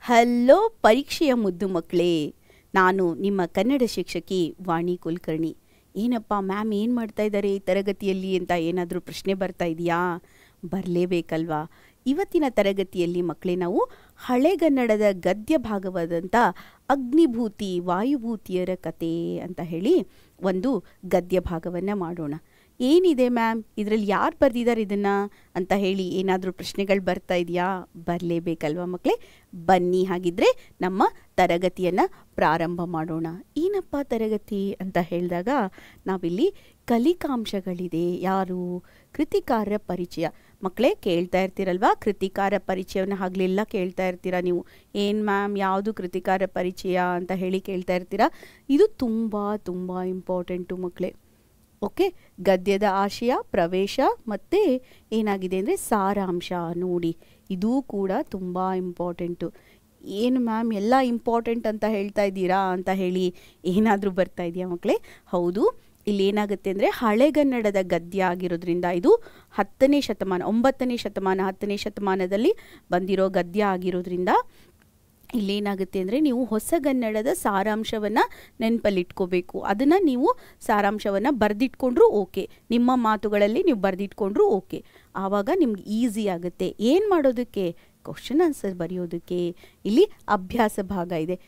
Hello ಪರೀಕ್ಷೆಯ ಮುದ್ದು ಮಕ್ಕಳೇ, ನಾನು ನಿಮ್ಮ ಕನ್ನಡ ಶಿಕ್ಷಕಿ ವಾಣಿ ಕುಲಕರ್ಣಿ. ಏನಪ್ಪ ಮ್ಯಾಮ್ ಏನು ಮಾಡ್ತಾ ಇದ್ದಾರೆ ಈ ತರಗತಿಯಲ್ಲಿ ಅಂತ ಏನಾದರೂ ಪ್ರಶ್ನೆ ಬರ್ತಾ ಇದೆಯಾ? ಬರಲೇಬೇಕಲ್ವಾ? ಇವತ್ತಿನ ತರಗತಿಯಲ್ಲಿ ಮಕ್ಕಳೇ ನಾವು ಹಳೆಗನ್ನಡದ ಗದ್ಯ ಭಾಗವಾದಂಥ ಅಗ್ನಿಭೂತಿ ವಾಯುಭೂತಿಯರ ಕತೆ ಅಂತ ಹೇಳಿ ಒಂದು ಗದ್ಯ ಭಾಗವನ್ನು ಮಾಡೋಣ. ಏನಿದೆ ಮ್ಯಾಮ್, ಇದರಲ್ಲಿ ಯಾರು ಬರೆದಿದ್ದಾರೆ ಇದನ್ನು ಅಂತ ಹೇಳಿ ಏನಾದರೂ ಪ್ರಶ್ನೆಗಳು ಬರ್ತಾ ಇದೆಯಾ? ಬರಲೇಬೇಕಲ್ವ ಮಕ್ಕಳೇ? ಬನ್ನಿ ಹಾಗಿದ್ರೆ ನಮ್ಮ ತರಗತಿಯನ್ನು ಪ್ರಾರಂಭ ಮಾಡೋಣ. ಏನಪ್ಪ ತರಗತಿ ಅಂತ ಹೇಳಿದಾಗ ನಾವಿಲ್ಲಿ ಕಲಿಕಾಂಶಗಳಿದೆ. ಯಾರು? ಕೃತಿಕಾರರ ಪರಿಚಯ. ಮಕ್ಕಳೇ ಕೇಳ್ತಾ ಇರ್ತೀರಲ್ವಾ, ಕೃತಿಕಾರ ಪರಿಚಯವನ್ನು ಆಗಲೆಲ್ಲ ಕೇಳ್ತಾ ಇರ್ತೀರಾ ನೀವು. ಏನು ಮ್ಯಾಮ್, ಯಾವುದು ಕೃತಿಕಾರ ಪರಿಚಯ ಅಂತ ಹೇಳಿ ಕೇಳ್ತಾ ಇರ್ತೀರಾ. ಇದು ತುಂಬ ತುಂಬ ಇಂಪಾರ್ಟೆಂಟು ಮಕ್ಕಳೇ. ಓಕೆ, ಗದ್ಯದ ಆಶಯ, ಪ್ರವೇಶ ಮತ್ತು ಏನಾಗಿದೆ ಅಂದರೆ ಸಾರಾಂಶ. ನೋಡಿ, ಇದೂ ಕೂಡ ತುಂಬ ಇಂಪಾರ್ಟೆಂಟು. ಏನು ಮ್ಯಾಮ್ ಎಲ್ಲ ಇಂಪಾರ್ಟೆಂಟ್ ಅಂತ ಹೇಳ್ತಾ ಇದ್ದೀರಾ ಅಂತ ಹೇಳಿ ಏನಾದರೂ ಬರ್ತಾ ಇದೆಯಾ ಮಕ್ಕಳೇ? ಹೌದು, ಇಲ್ಲಿ ಏನಾಗುತ್ತೆ ಅಂದರೆ ಹಳೆಗನ್ನಡದ ಗದ್ಯ ಆಗಿರೋದ್ರಿಂದ ಇದು 10ನೇ ಶತಮಾನ 9ನೇ ಶತಮಾನ 10ನೇ ಶತಮಾನದಲ್ಲಿ ಬಂದಿರೋ ಗದ್ಯ ಆಗಿರೋದ್ರಿಂದ ಇಲ್ಲೇನಾಗುತ್ತೆ ಅಂದರೆ ನೀವು ಹೊಸಗನ್ನಡದ ಸಾರಾಂಶವನ್ನು ನೆನಪಲ್ಲಿಟ್ಕೋಬೇಕು. ಅದನ್ನು ನೀವು ಸಾರಾಂಶವನ್ನು ಬರೆದಿಟ್ಕೊಂಡ್ರೂ ಓಕೆ, ನಿಮ್ಮ ಮಾತುಗಳಲ್ಲಿ ನೀವು ಬರೆದಿಟ್ಕೊಂಡ್ರೂ ಓಕೆ. ಆವಾಗ ನಿಮ್ಗೆ ಈಸಿ ಆಗುತ್ತೆ ಏನು ಮಾಡೋದಕ್ಕೆ, ಕ್ವಶನ್ ಆನ್ಸರ್ ಬರೆಯೋದಕ್ಕೆ. ಇಲ್ಲಿ ಅಭ್ಯಾಸ ಭಾಗ ಇದೆ.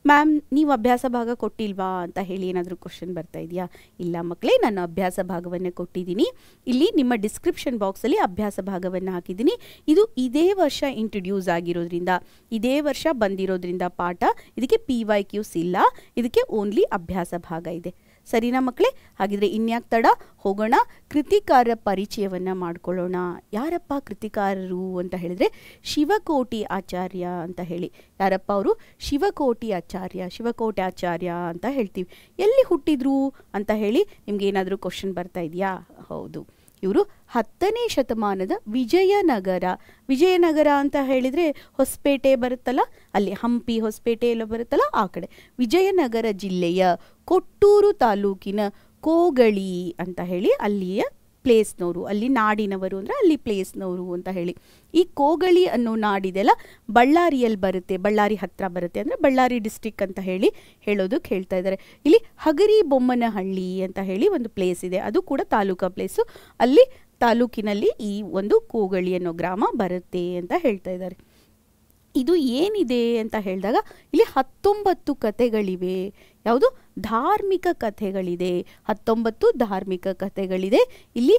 ಮ್ಯಾಮ್ ನೀವು ಅಭ್ಯಾಸ ಭಾಗ ಕೊಟ್ಟಿಲ್ವಾ ಅಂತ ಹೇಳಿ ಏನಾದರೂ ಕ್ವಶನ್ ಬರ್ತಾ ಇದೆಯಾ? ಇಲ್ಲ ಮಕ್ಕಳೇ, ನಾನು ಅಭ್ಯಾಸ ಭಾಗವನ್ನು ಕೊಟ್ಟಿದ್ದೀನಿ. ಇಲ್ಲಿ ನಿಮ್ಮ ಡಿಸ್ಕ್ರಿಪ್ಷನ್ ಬಾಕ್ಸಲ್ಲಿ ಅಭ್ಯಾಸ ಭಾಗವನ್ನು ಹಾಕಿದ್ದೀನಿ. ಇದು ಇದೇ ವರ್ಷ ಇಂಟ್ರೊಡ್ಯೂಸ್ ಆಗಿರೋದ್ರಿಂದ, ಇದೇ ವರ್ಷ ಬಂದಿರೋದ್ರಿಂದ ಪಾಠ, ಇದಕ್ಕೆ PYQs ಇಲ್ಲ, ಇದಕ್ಕೆ ಓನ್ಲಿ ಅಭ್ಯಾಸ ಭಾಗ ಇದೆ. ಸರಿನಾ ಮಕ್ಕಳೇ? ಹಾಗಿದ್ರೆ ಇನ್ಯಾಕೆ ತಡ, ಹೋಗೋಣ ಕೃತಿಕಾರರ ಪರಿಚಯವನ್ನು ಮಾಡ್ಕೊಳ್ಳೋಣ. ಯಾರಪ್ಪ ಕೃತಿಕಾರರು ಅಂತ ಹೇಳಿದರೆ ಶಿವಕೋಟಿ ಆಚಾರ್ಯ ಅಂತ ಹೇಳಿ. ಯಾರಪ್ಪ ಅವರು? ಶಿವಕೋಟಿ ಆಚಾರ್ಯ ಅಂತ ಹೇಳ್ತೀವಿ. ಎಲ್ಲಿ ಹುಟ್ಟಿದ್ರು ಅಂತ ಹೇಳಿ ನಿಮ್ಗೆ ಏನಾದರೂ ಕ್ವಶನ್ ಬರ್ತಾ ಇದೆಯಾ? ಹೌದು, ಇವರು 10ನೇ ಶತಮಾನದ ವಿಜಯನಗರ ಅಂತ ಹೇಳಿದರೆ ಹೊಸಪೇಟೆ ಬರುತ್ತಲ್ಲ, ಅಲ್ಲಿ ಹಂಪಿ ಹೊಸಪೇಟೆ ಎಲ್ಲ ಬರುತ್ತಲ್ಲ ಆ ಕಡೆ. ವಿಜಯನಗರ ಜಿಲ್ಲೆಯ ಕೊಟ್ಟೂರು ತಾಲೂಕಿನ ಕೋಗಳಿ ಅಂತ ಹೇಳಿ ಅಲ್ಲಿಯ ಪ್ಲೇಸ್ನವರು, ಅಲ್ಲಿ ನಾಡಿನವರು ಅಂದರೆ ಅಲ್ಲಿ ಪ್ಲೇಸ್ನವರು ಅಂತ ಹೇಳಿ. ಈ ಕೋಗಳಿ ಅನ್ನೋ ನಾಡಿದೆಲ್ಲ ಬಳ್ಳಾರಿಯಲ್ಲಿ ಬರುತ್ತೆ, ಬಳ್ಳಾರಿ ಹತ್ತಿರ ಬರುತ್ತೆ, ಅಂದರೆ ಬಳ್ಳಾರಿ ಡಿಸ್ಟಿಕ್ ಅಂತ ಹೇಳಿ ಹೇಳೋದಕ್ಕೆ ಹೇಳ್ತಾ ಇದ್ದಾರೆ. ಇಲ್ಲಿ ಹಗರಿ ಬೊಮ್ಮನಹಳ್ಳಿ ಅಂತ ಹೇಳಿ ಒಂದು ಪ್ಲೇಸ್ ಇದೆ, ಅದು ಕೂಡ ತಾಲೂಕಾ ಪ್ಲೇಸು. ಅಲ್ಲಿ ತಾಲೂಕಿನಲ್ಲಿ ಈ ಒಂದು ಕೋಗಳಿ ಅನ್ನೋ ಗ್ರಾಮ ಬರುತ್ತೆ ಅಂತ ಹೇಳ್ತಾ ಇದ್ದಾರೆ. ಇದು ಏನಿದೆ ಅಂತ ಹೇಳಿದಾಗ ಇಲ್ಲಿ 19 ಕಥೆಗಳಿವೆ. ಯಾವುದು? ಧಾರ್ಮಿಕ ಕಥೆಗಳಿದೆ. 19 ಧಾರ್ಮಿಕ ಕಥೆಗಳಿದೆ. ಇಲ್ಲಿ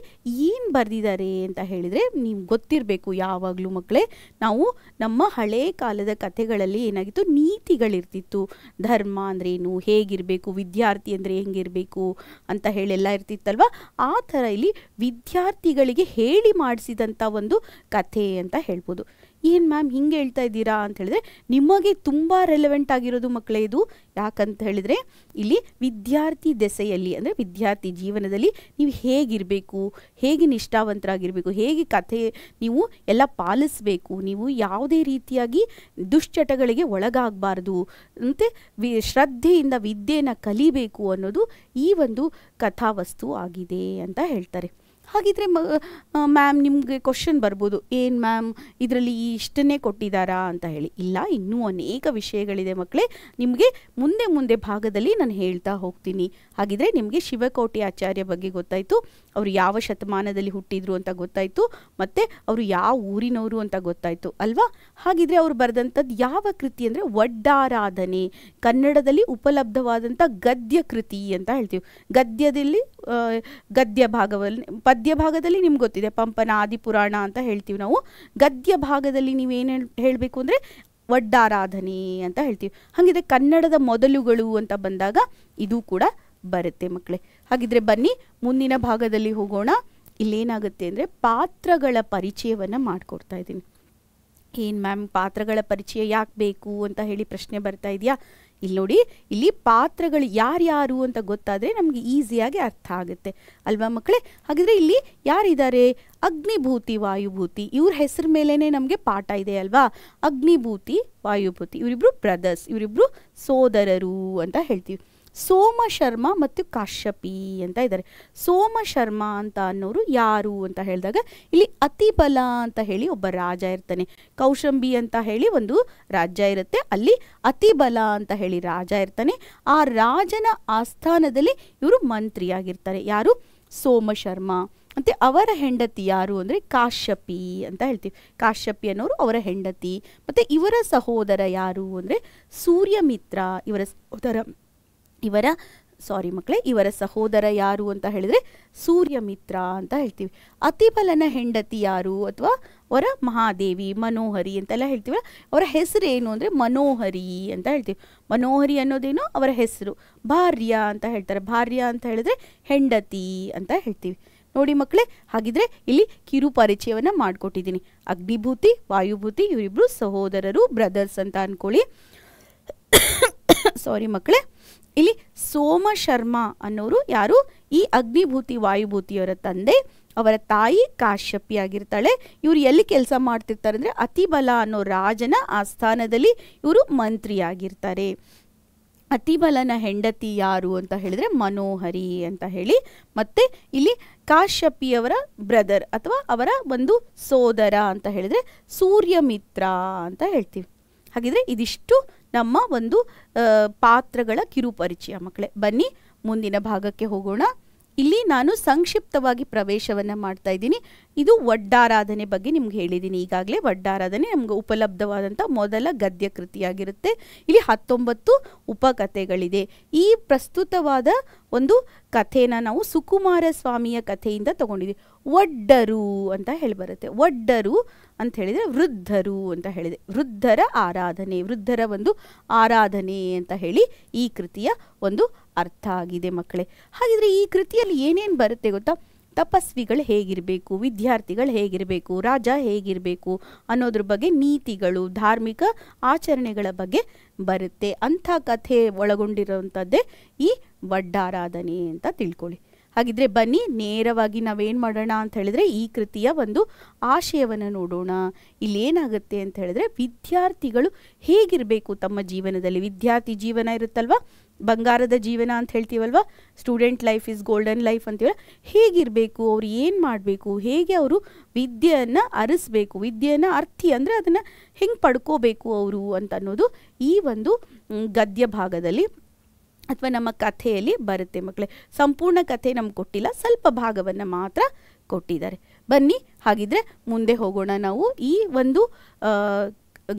ಏನು ಬರೆದಿದ್ದಾರೆ ಅಂತ ಹೇಳಿದರೆ ನೀವು ಗೊತ್ತಿರಬೇಕು ಯಾವಾಗಲೂ ಮಕ್ಕಳೇ, ನಾವು ನಮ್ಮ ಹಳೇ ಕಾಲದ ಕಥೆಗಳಲ್ಲಿ ಏನಾಗಿತ್ತು, ನೀತಿಗಳಿರ್ತಿತ್ತು. ಧರ್ಮ ಅಂದ್ರೇನು, ಹೇಗಿರಬೇಕು, ವಿದ್ಯಾರ್ಥಿ ಅಂದರೆ ಹೆಂಗಿರಬೇಕು ಅಂತ ಹೇಳೆಲ್ಲ ಇರ್ತಿತ್ತಲ್ವ. ಆ ಥರ ಇಲ್ಲಿ ವಿದ್ಯಾರ್ಥಿಗಳಿಗೆ ಹೇಳಿ ಮಾಡಿಸಿದಂಥ ಒಂದು ಕಥೆ ಅಂತ ಹೇಳ್ಬೋದು. ಏನು ಮ್ಯಾಮ್ ಹಿಂಗೆ ಹೇಳ್ತಾ ಇದ್ದೀರಾ ಅಂತ ಹೇಳಿದ್ರೆ ನಿಮಗೆ ತುಂಬ ರೆಲೆವೆಂಟ್ ಆಗಿರೋದು ಮಕ್ಕಳೇ ಇದು. ಯಾಕಂತ ಹೇಳಿದರೆ ಇಲ್ಲಿ ವಿದ್ಯಾರ್ಥಿ ದೆಸೆಯಲ್ಲಿ ಅಂದರೆ ವಿದ್ಯಾರ್ಥಿ ಜೀವನದಲ್ಲಿ ನೀವು ಹೇಗಿರಬೇಕು, ಹೇಗೆ ನಿಷ್ಠಾವಂತರಾಗಿರಬೇಕು, ಹೇಗೆ ಕಥೆ ನೀವು ಎಲ್ಲ ಪಾಲಿಸಬೇಕು, ನೀವು ಯಾವುದೇ ರೀತಿಯಾಗಿ ದುಶ್ಚಟಗಳಿಗೆ ಒಳಗಾಗಬಾರ್ದು, ಮತ್ತು ಶ್ರದ್ಧೆಯಿಂದ ವಿದ್ಯೆಯನ್ನು ಕಲಿಬೇಕು ಅನ್ನೋದು ಈ ಒಂದು ಕಥಾವಸ್ತು ಆಗಿದೆ ಅಂತ ಹೇಳ್ತಾರೆ. ಹಾಗಿದ್ರೆ ಮ್ಯಾಮ್ ನಿಮಗೆ ಕ್ವಶನ್ ಬರ್ಬೋದು, ಏನು ಮ್ಯಾಮ್ ಇದರಲ್ಲಿ ಇಷ್ಟನ್ನೇ ಕೊಟ್ಟಿದ್ದಾರಾ ಅಂತ ಹೇಳಿ. ಇಲ್ಲ, ಇನ್ನೂ ಅನೇಕ ವಿಷಯಗಳಿದೆ ಮಕ್ಕಳೇ, ನಿಮಗೆ ಮುಂದೆ ಭಾಗದಲ್ಲಿ ನಾನು ಹೇಳ್ತಾ ಹೋಗ್ತೀನಿ. ಹಾಗಿದ್ರೆ ನಿಮಗೆ ಶಿವಕೋಟಿ ಆಚಾರ್ಯ ಬಗ್ಗೆ ಗೊತ್ತಾಯಿತು, ಅವರು ಯಾವ ಶತಮಾನದಲ್ಲಿ ಹುಟ್ಟಿದ್ರು ಅಂತ ಗೊತ್ತಾಯಿತು, ಮತ್ತು ಅವರು ಯಾವ ಊರಿನವರು ಅಂತ ಗೊತ್ತಾಯಿತು ಅಲ್ವಾ? ಹಾಗಿದ್ರೆ ಅವರು ಬರೆದಂಥದ್ದು ಯಾವ ಕೃತಿ ಅಂದರೆ ಒಡ್ಡಾರಾಧನೆ, ಕನ್ನಡದಲ್ಲಿ ಉಪಲಬ್ಧವಾದಂಥ ಗದ್ಯ ಕೃತಿ ಅಂತ ಹೇಳ್ತೀವಿ. ಗದ್ಯದಲ್ಲಿ ಗದ್ಯ ಭಾಗದಲ್ಲಿ, ಪದ್ಯ ಭಾಗದಲ್ಲಿ ನಿಮ್ಗೆ ಗೊತ್ತಿದೆ ಪಂಪನ ಆದಿಪುರಾಣ ಅಂತ ಹೇಳ್ತೀವಿ ನಾವು. ಗದ್ಯ ಭಾಗದಲ್ಲಿ ನೀವೇನು ಹೇಳಬೇಕು ಅಂದರೆ ಒಡ್ಡಾರಾಧನೆ ಅಂತ ಹೇಳ್ತೀವಿ. ಹಾಗಿದ್ರೆ ಕನ್ನಡದ ಮೊದಲುಗಳು ಅಂತ ಬಂದಾಗ ಇದು ಕೂಡ ಬರುತ್ತೆ ಮಕ್ಕಳೇ. ಹಾಗಿದ್ರೆ ಬನ್ನಿ ಮುಂದಿನ ಭಾಗದಲ್ಲಿ ಹೋಗೋಣ. ಇಲ್ಲೇನಾಗುತ್ತೆ ಅಂದರೆ ಪಾತ್ರಗಳ ಪರಿಚಯವನ್ನು ಮಾಡಿಕೊಡ್ತಾ ಇದ್ದೀನಿ. ಏನು ಮ್ಯಾಮ್ ಪಾತ್ರಗಳ ಪರಿಚಯ ಯಾಕೆ ಬೇಕು ಅಂತ ಹೇಳಿ ಪ್ರಶ್ನೆ ಬರ್ತಾ ಇದೆಯಾ? ಇಲ್ಲಿ ನೋಡಿ, ಇಲ್ಲಿ ಪಾತ್ರಗಳು ಯಾರ್ಯಾರು ಅಂತ ಗೊತ್ತಾದರೆ ನಮಗೆ ಈಸಿಯಾಗಿ ಅರ್ಥ ಆಗುತ್ತೆ ಅಲ್ವಾ ಮಕ್ಕಳೇ? ಹಾಗಿದ್ರೆ ಇಲ್ಲಿ ಯಾರಿದ್ದಾರೆ? ಅಗ್ನಿಭೂತಿ ವಾಯುಭೂತಿ, ಇವ್ರ ಹೆಸರು ಮೇಲೇ ನಮಗೆ ಪಾಠ ಇದೆ ಅಲ್ವಾ? ಅಗ್ನಿಭೂತಿ ವಾಯುಭೂತಿ ಇವರಿಬ್ರು ಬ್ರದರ್ಸ್, ಇವರಿಬ್ರು ಸೋದರರು ಅಂತ ಹೇಳ್ತೀವಿ. ಸೋಮಶರ್ಮ ಮತ್ತು ಕಾಶ್ಯಪಿ ಅಂತ ಇದ್ದಾರೆ. ಸೋಮಶರ್ಮ ಅಂತ ಅನ್ನೋರು ಯಾರು ಅಂತ ಹೇಳಿದಾಗ ಇಲ್ಲಿ ಅತಿಬಲ ಅಂತ ಹೇಳಿ ಒಬ್ಬ ರಾಜ ಇರ್ತಾನೆ. ಕೌಶಂಬಿ ಅಂತ ಹೇಳಿ ಒಂದು ರಾಜ್ಯ ಇರುತ್ತೆ, ಅಲ್ಲಿ ಅತಿಬಲ ಅಂತ ಹೇಳಿ ರಾಜ ಇರ್ತಾನೆ. ಆ ರಾಜನ ಆಸ್ಥಾನದಲ್ಲಿ ಇವರು ಮಂತ್ರಿಯಾಗಿರ್ತಾರೆ. ಯಾರು? ಸೋಮಶರ್ಮ. ಮತ್ತು ಅವರ ಹೆಂಡತಿ ಯಾರು ಅಂದರೆ ಕಾಶ್ಯಪಿ ಅಂತ ಹೇಳ್ತೀವಿ. ಕಾಶ್ಯಪಿ ಅನ್ನೋರು ಅವರ ಹೆಂಡತಿ. ಮತ್ತು ಇವರ ಸಹೋದರ ಯಾರು ಅಂದರೆ ಸೂರ್ಯಮಿತ್ರ. ಇವರ ಸಹೋದರ ಯಾರು ಅಂತ ಹೇಳಿದರೆ ಸೂರ್ಯಮಿತ್ರ ಅಂತ ಹೇಳ್ತೀವಿ. ಅತಿಬಲನ ಹೆಂಡತಿ ಯಾರು ಅಥವಾ ಅವರ ಮಹಾದೇವಿ, ಮನೋಹರಿ ಅಂತೆಲ್ಲ ಹೇಳ್ತೀವಿ. ಅವರ ಹೆಸರೇನು ಅಂದರೆ ಮನೋಹರಿ ಅಂತ ಹೇಳ್ತೀವಿ. ಮನೋಹರಿ ಅನ್ನೋದೇನು ಅವರ ಹೆಸರು. ಭಾರ್ಯ ಅಂತ ಹೇಳ್ತಾರೆ. ಭಾರ್ಯ ಅಂತ ಹೇಳಿದ್ರೆ ಹೆಂಡತಿ ಅಂತ ಹೇಳ್ತೀವಿ. ನೋಡಿ ಮಕ್ಕಳೇ, ಹಾಗಿದ್ರೆ ಇಲ್ಲಿ ಕಿರು ಪರಿಚಯವನ್ನು ಮಾಡಿಕೊಟ್ಟಿದ್ದೀನಿ. ಅಗ್ನಿಭೂತಿ, ವಾಯುಭೂತಿ ಇವರಿಬ್ರು ಸಹೋದರರು, ಬ್ರದರ್ಸ್ ಅಂತ ಅಂದ್ಕೊಳ್ಳಿ. ಸಾರಿ ಮಕ್ಕಳೇ, ಇಲ್ಲಿ ಸೋಮಶರ್ಮ ಅನ್ನೋರು ಯಾರು? ಈ ಅಗ್ನಿಭೂತಿ ವಾಯುಭೂತಿಯವರ ತಂದೆ. ಅವರ ತಾಯಿ ಕಾಶ್ಯಪಿ ಆಗಿರ್ತಾಳೆ. ಇವರು ಎಲ್ಲಿ ಕೆಲಸ ಮಾಡ್ತಿರ್ತಾರೆ ಅಂದರೆ ಅತಿಬಲ ಅನ್ನೋ ರಾಜನ ಆಸ್ಥಾನದಲ್ಲಿ ಇವರು ಮಂತ್ರಿಯಾಗಿರ್ತಾರೆ. ಅತಿಬಲನ ಹೆಂಡತಿ ಯಾರು ಅಂತ ಹೇಳಿದರೆ ಮನೋಹರಿ ಅಂತ ಹೇಳಿ. ಮತ್ತು ಇಲ್ಲಿ ಕಾಶ್ಯಪಿಯವರ ಬ್ರದರ್ ಅಥವಾ ಅವರ ಒಂದು ಸೋದರ ಅಂತ ಹೇಳಿದರೆ ಸೂರ್ಯಮಿತ್ರ ಅಂತ ಹೇಳ್ತೀವಿ. ಹಾಗಿದ್ರೆ ಇದಿಷ್ಟು ನಮ್ಮ ಒಂದು ಪಾತ್ರಗಳ ಕಿರುಪರಿಚಯ ಮಕ್ಕಳೇ. ಬನ್ನಿ ಮುಂದಿನ ಭಾಗಕ್ಕೆ ಹೋಗೋಣ. ಇಲ್ಲಿ ನಾನು ಸಂಕ್ಷಿಪ್ತವಾಗಿ ಪ್ರವೇಶವನ್ನು ಮಾಡ್ತಾ ಇದ್ದೀನಿ. ಇದು ಒಡ್ಡಾರಾಧನೆ ಬಗ್ಗೆ ನಿಮ್ಗೆ ಹೇಳಿದ್ದೀನಿ ಈಗಾಗಲೇ. ಒಡ್ಡಾರಾಧನೆ ನಮ್ಗೆ ಉಪಲಬ್ಧವಾದಂಥ ಮೊದಲ ಗದ್ಯ ಕೃತಿಯಾಗಿರುತ್ತೆ. ಇಲ್ಲಿ 19 ಉಪಕಥೆಗಳಿದೆ. ಈ ಪ್ರಸ್ತುತವಾದ ಒಂದು ಕಥೆನ ನಾವು ಸುಕುಮಾರ ಸ್ವಾಮಿಯ ಕಥೆಯಿಂದ ತಗೊಂಡಿದ್ದೀವಿ. ಒಡ್ಡರು ಅಂತ ಹೇಳಿ ಬರುತ್ತೆ. ಒಡ್ಡರು ಅಂತ ಹೇಳಿದರೆ ವೃದ್ಧರು ಅಂತ ಹೇಳಿದೆ. ವೃದ್ಧರ ಆರಾಧನೆ, ವೃದ್ಧರ ಒಂದು ಆರಾಧನೆ ಅಂತ ಹೇಳಿ ಈ ಕೃತಿಯ ಒಂದು ಅರ್ಥ ಆಗಿದೆ ಮಕ್ಕಳೇ. ಹಾಗಿದ್ರೆ ಈ ಕೃತಿಯಲ್ಲಿ ಏನೇನು ಬರುತ್ತೆ ಗೊತ್ತಾ? ತಪಸ್ವಿಗಳು ಹೇಗಿರಬೇಕು, ವಿದ್ಯಾರ್ಥಿಗಳು ಹೇಗಿರಬೇಕು, ರಾಜ ಹೇಗಿರಬೇಕು ಅನ್ನೋದ್ರ ಬಗ್ಗೆ ನೀತಿಗಳು, ಧಾರ್ಮಿಕ ಆಚರಣೆಗಳ ಬಗ್ಗೆ ಬರುತ್ತೆ. ಅಂಥ ಕಥೆ ಒಳಗೊಂಡಿರುವಂಥದ್ದೇ ಈ ಒಡ್ಡಾರಾಧನೆ ಅಂತ ತಿಳ್ಕೊಳ್ಳಿ. ಹಾಗಿದ್ರೆ ಬನ್ನಿ ನೇರವಾಗಿ ನಾವೇನು ಮಾಡೋಣ ಅಂತ ಹೇಳಿದ್ರೆ ಈ ಕೃತಿಯ ಒಂದು ಆಶಯವನ್ನು ನೋಡೋಣ. ಇಲ್ಲೇನಾಗುತ್ತೆ ಅಂತ ಹೇಳಿದ್ರೆ ವಿದ್ಯಾರ್ಥಿಗಳು ಹೇಗಿರಬೇಕು ತಮ್ಮ ಜೀವನದಲ್ಲಿ. ವಿದ್ಯಾರ್ಥಿ ಜೀವನ ಇರುತ್ತಲ್ವ, ಬಂಗಾರದ ಜೀವನ ಅಂತ ಹೇಳ್ತೀವಲ್ವ, student life is golden life ಅಂತೀವಲ್ಲ, ಹೇಗಿರಬೇಕು, ಅವ್ರು ಏನು ಮಾಡಬೇಕು, ಹೇಗೆ ಅವರು ವಿದ್ಯೆಯನ್ನು ಅರಿಸ್ಬೇಕು, ವಿದ್ಯೆಯನ್ನು ಅರ್ಥಿ ಅಂದರೆ ಅದನ್ನು ಹೆಂಗೆ ಪಡ್ಕೋಬೇಕು ಅವರು ಅಂತ ಅನ್ನೋದು ಈ ಒಂದು ಗದ್ಯ ಭಾಗದಲ್ಲಿ ಅಥವಾ ನಮ್ಮ ಕಥೆಯಲ್ಲಿ ಬರುತ್ತೆ ಮಕ್ಕಳೇ. ಸಂಪೂರ್ಣ ಕಥೆ ನಮ್ಗೆ ಕೊಟ್ಟಿಲ್ಲ, ಸ್ವಲ್ಪ ಭಾಗವನ್ನು ಮಾತ್ರ ಕೊಟ್ಟಿದ್ದಾರೆ. ಬನ್ನಿ ಹಾಗಿದ್ರೆ ಮುಂದೆ ಹೋಗೋಣ. ನಾವು ಈ ಒಂದು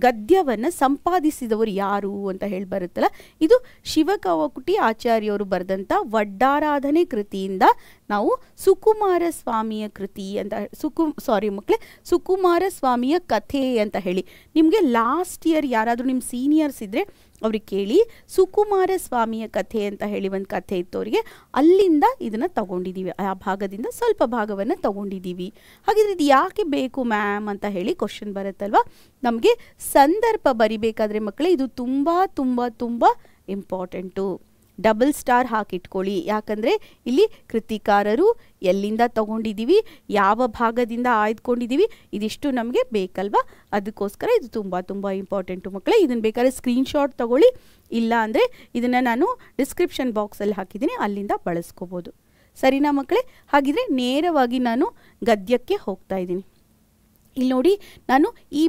ಗದ್ಯವನ್ನು ಸಂಪಾದಿಸಿದವರು ಯಾರು ಅಂತ ಹೇಳಿ ಬರುತ್ತಲ್ಲ, ಇದು ಶಿವಕವಕುಟಿ ಆಚಾರ್ಯವರು ಬರೆದಂಥ ಒಡ್ಡಾರಾಧನೆ ಕೃತಿಯಿಂದ ನಾವು ಸುಕುಮಾರ ಸ್ವಾಮಿಯ ಕೃತಿ ಅಂತ ಸುಕುಮಾರ ಸ್ವಾಮಿಯ ಕಥೆ ಅಂತ ಹೇಳಿ. ನಿಮಗೆ ಲಾಸ್ಟ್ ಇಯರ್ ಯಾರಾದರೂ ನಿಮ್ಮ ಸೀನಿಯರ್ಸ್ ಇದ್ದರೆ ಅವ್ರಿಗೆ ಕೇಳಿ, ಸುಕುಮಾರ ಸ್ವಾಮಿಯ ಕಥೆ ಅಂತ ಹೇಳಿ ಒಂದು ಕಥೆ ಇತ್ತು ಅವರಿಗೆ, ಅಲ್ಲಿಂದ ಇದನ್ನು ತಗೊಂಡಿದ್ದೀವಿ. ಆ ಭಾಗದಿಂದ ಸ್ವಲ್ಪ ಭಾಗವನ್ನು ತಗೊಂಡಿದ್ದೀವಿ. ಹಾಗಿದ್ರೆ ಇದು ಯಾಕೆ ಬೇಕು ಮ್ಯಾಮ್ ಅಂತ ಹೇಳಿ ಕ್ವಶನ್ ಬರುತ್ತಲ್ವ. ನಮಗೆ ಸಂದರ್ಭ ಬರಿಬೇಕಾದ್ರೆ ಮಕ್ಕಳೇ ಇದು ತುಂಬ ತುಂಬ ತುಂಬ ಇಂಪಾರ್ಟೆಂಟು. Double star ಹಾಕಿಟ್ಕೊಳ್ಳಿ. ಯಾಕಂದರೆ ಇಲ್ಲಿ ಕೃತಿಕಾರರು ಎಲ್ಲಿಂದ ತಗೊಂಡಿದ್ದೀವಿ, ಯಾವ ಭಾಗದಿಂದ ಆಯ್ದುಕೊಂಡಿದ್ದೀವಿ, ಇದಿಷ್ಟು ನಮಗೆ ಬೇಕಲ್ವಾ. ಅದಕ್ಕೋಸ್ಕರ ಇದು ತುಂಬ ತುಂಬ ಇಂಪಾರ್ಟೆಂಟು ಮಕ್ಕಳೇ. ಇದನ್ನು ಬೇಕಾದ್ರೆ ಸ್ಕ್ರೀನ್ಶಾಟ್ ತಗೊಳ್ಳಿ, ಇಲ್ಲ ಅಂದರೆ ಇದನ್ನು ನಾನು ಡಿಸ್ಕ್ರಿಪ್ಷನ್ ಬಾಕ್ಸಲ್ಲಿ ಹಾಕಿದ್ದೀನಿ, ಅಲ್ಲಿಂದ ಬಳಸ್ಕೋಬೋದು. ಸರಿನಾ ಮಕ್ಕಳೇ? ಹಾಗಿದ್ರೆ ನೇರವಾಗಿ ನಾನು ಗದ್ಯಕ್ಕೆ ಹೋಗ್ತಾ ಇದ್ದೀನಿ. ಇಲ್ಲಿ ನೋಡಿ, ನಾನು ಈ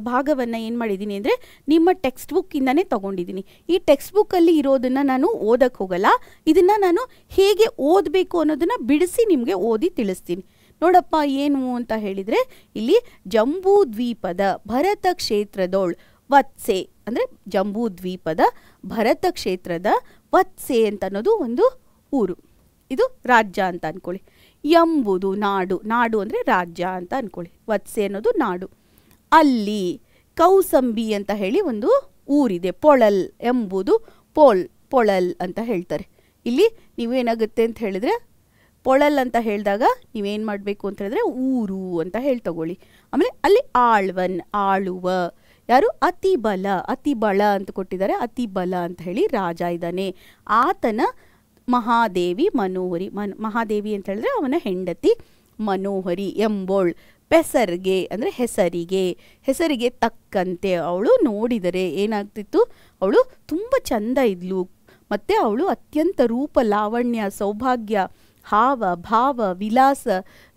ಭಾಗವನ್ನು ಏನು ಮಾಡಿದ್ದೀನಿ ಅಂದರೆ ನಿಮ್ಮ ಟೆಕ್ಸ್ಟ್ ಬುಕ್ಕಿಂದನೇ ತೊಗೊಂಡಿದ್ದೀನಿ. ಈ ಟೆಕ್ಸ್ಟ್ ಬುಕ್ಕಲ್ಲಿ ಇರೋದನ್ನು ನಾನು ಓದಕ್ಕೆ ಹೋಗಲ್ಲ, ಇದನ್ನು ನಾನು ಹೇಗೆ ಓದಬೇಕು ಅನ್ನೋದನ್ನು ಬಿಡಿಸಿ ನಿಮಗೆ ಓದಿ ತಿಳಿಸ್ತೀನಿ. ನೋಡಪ್ಪ ಏನು ಅಂತ ಹೇಳಿದರೆ, ಇಲ್ಲಿ ಜಂಬೂ ದ್ವೀಪದ ಭರತ ಕ್ಷೇತ್ರದೋಳ್ ವತ್ಸೆ ಅಂದರೆ ಜಂಬೂ ದ್ವೀಪದ ಭರತ ಕ್ಷೇತ್ರದ ವತ್ಸೆ ಅಂತ ಅನ್ನೋದು ಒಂದು ಊರು. ಇದು ರಾಜ್ಯ ಅಂತ ಅಂದ್ಕೊಳ್ಳಿ. ಎಂಬುದು ನಾಡು, ನಾಡು ಅಂದರೆ ರಾಜ್ಯ ಅಂತ ಅಂದ್ಕೊಳ್ಳಿ. ವತ್ಸೆ ಅನ್ನೋದು ನಾಡು. ಅಲ್ಲಿ ಕೌಸಂಬಿ ಅಂತ ಹೇಳಿ ಒಂದು ಊರಿದೆ. ಪೊಳಲ್ ಎಂಬುದು ಪೊಳಲ್ ಅಂತ ಹೇಳ್ತಾರೆ. ಇಲ್ಲಿ ನೀವೇನಾಗುತ್ತೆ ಅಂತ ಹೇಳಿದ್ರೆ, ಪೊಳಲ್ ಅಂತ ಹೇಳಿದಾಗ ನೀವೇನು ಮಾಡಬೇಕು ಅಂತ ಹೇಳಿದ್ರೆ ಊರು ಅಂತ ಹೇಳಿ ತಗೊಳ್ಳಿ. ಆಮೇಲೆ ಅಲ್ಲಿ ಆಳ್ವನ್ ಆಳುವ, ಯಾರು? ಅತಿಬಲ ಅಂತ ಕೊಟ್ಟಿದ್ದಾರೆ. ಅತಿಬಲ ಅಂತ ಹೇಳಿ ರಾಜ ಇದ್ದಾನೆ. ಆತನ ಮಹಾದೇವಿ ಮನೋಹರಿ, ಮಹಾದೇವಿ ಅಂತ ಹೇಳಿದ್ರೆ ಅವನ ಹೆಂಡತಿ ಮನೋಹರಿ ಎಂಬೋಳ್. ಪೆಸರ್ಗೆ ಅಂದರೆ ಹೆಸರಿಗೆ ತಕ್ಕಂತೆ ಅವಳು ನೋಡಿದರೆ ಏನಾಗ್ತಿತ್ತು, ಅವಳು ತುಂಬ ಚಂದ ಇದ್ಲು, ಮತ್ತು ಅವಳು ಅತ್ಯಂತ ರೂಪ ಲಾವಣ್ಯ ಸೌಭಾಗ್ಯ ಹಾವ ಭಾವ ವಿಲಾಸ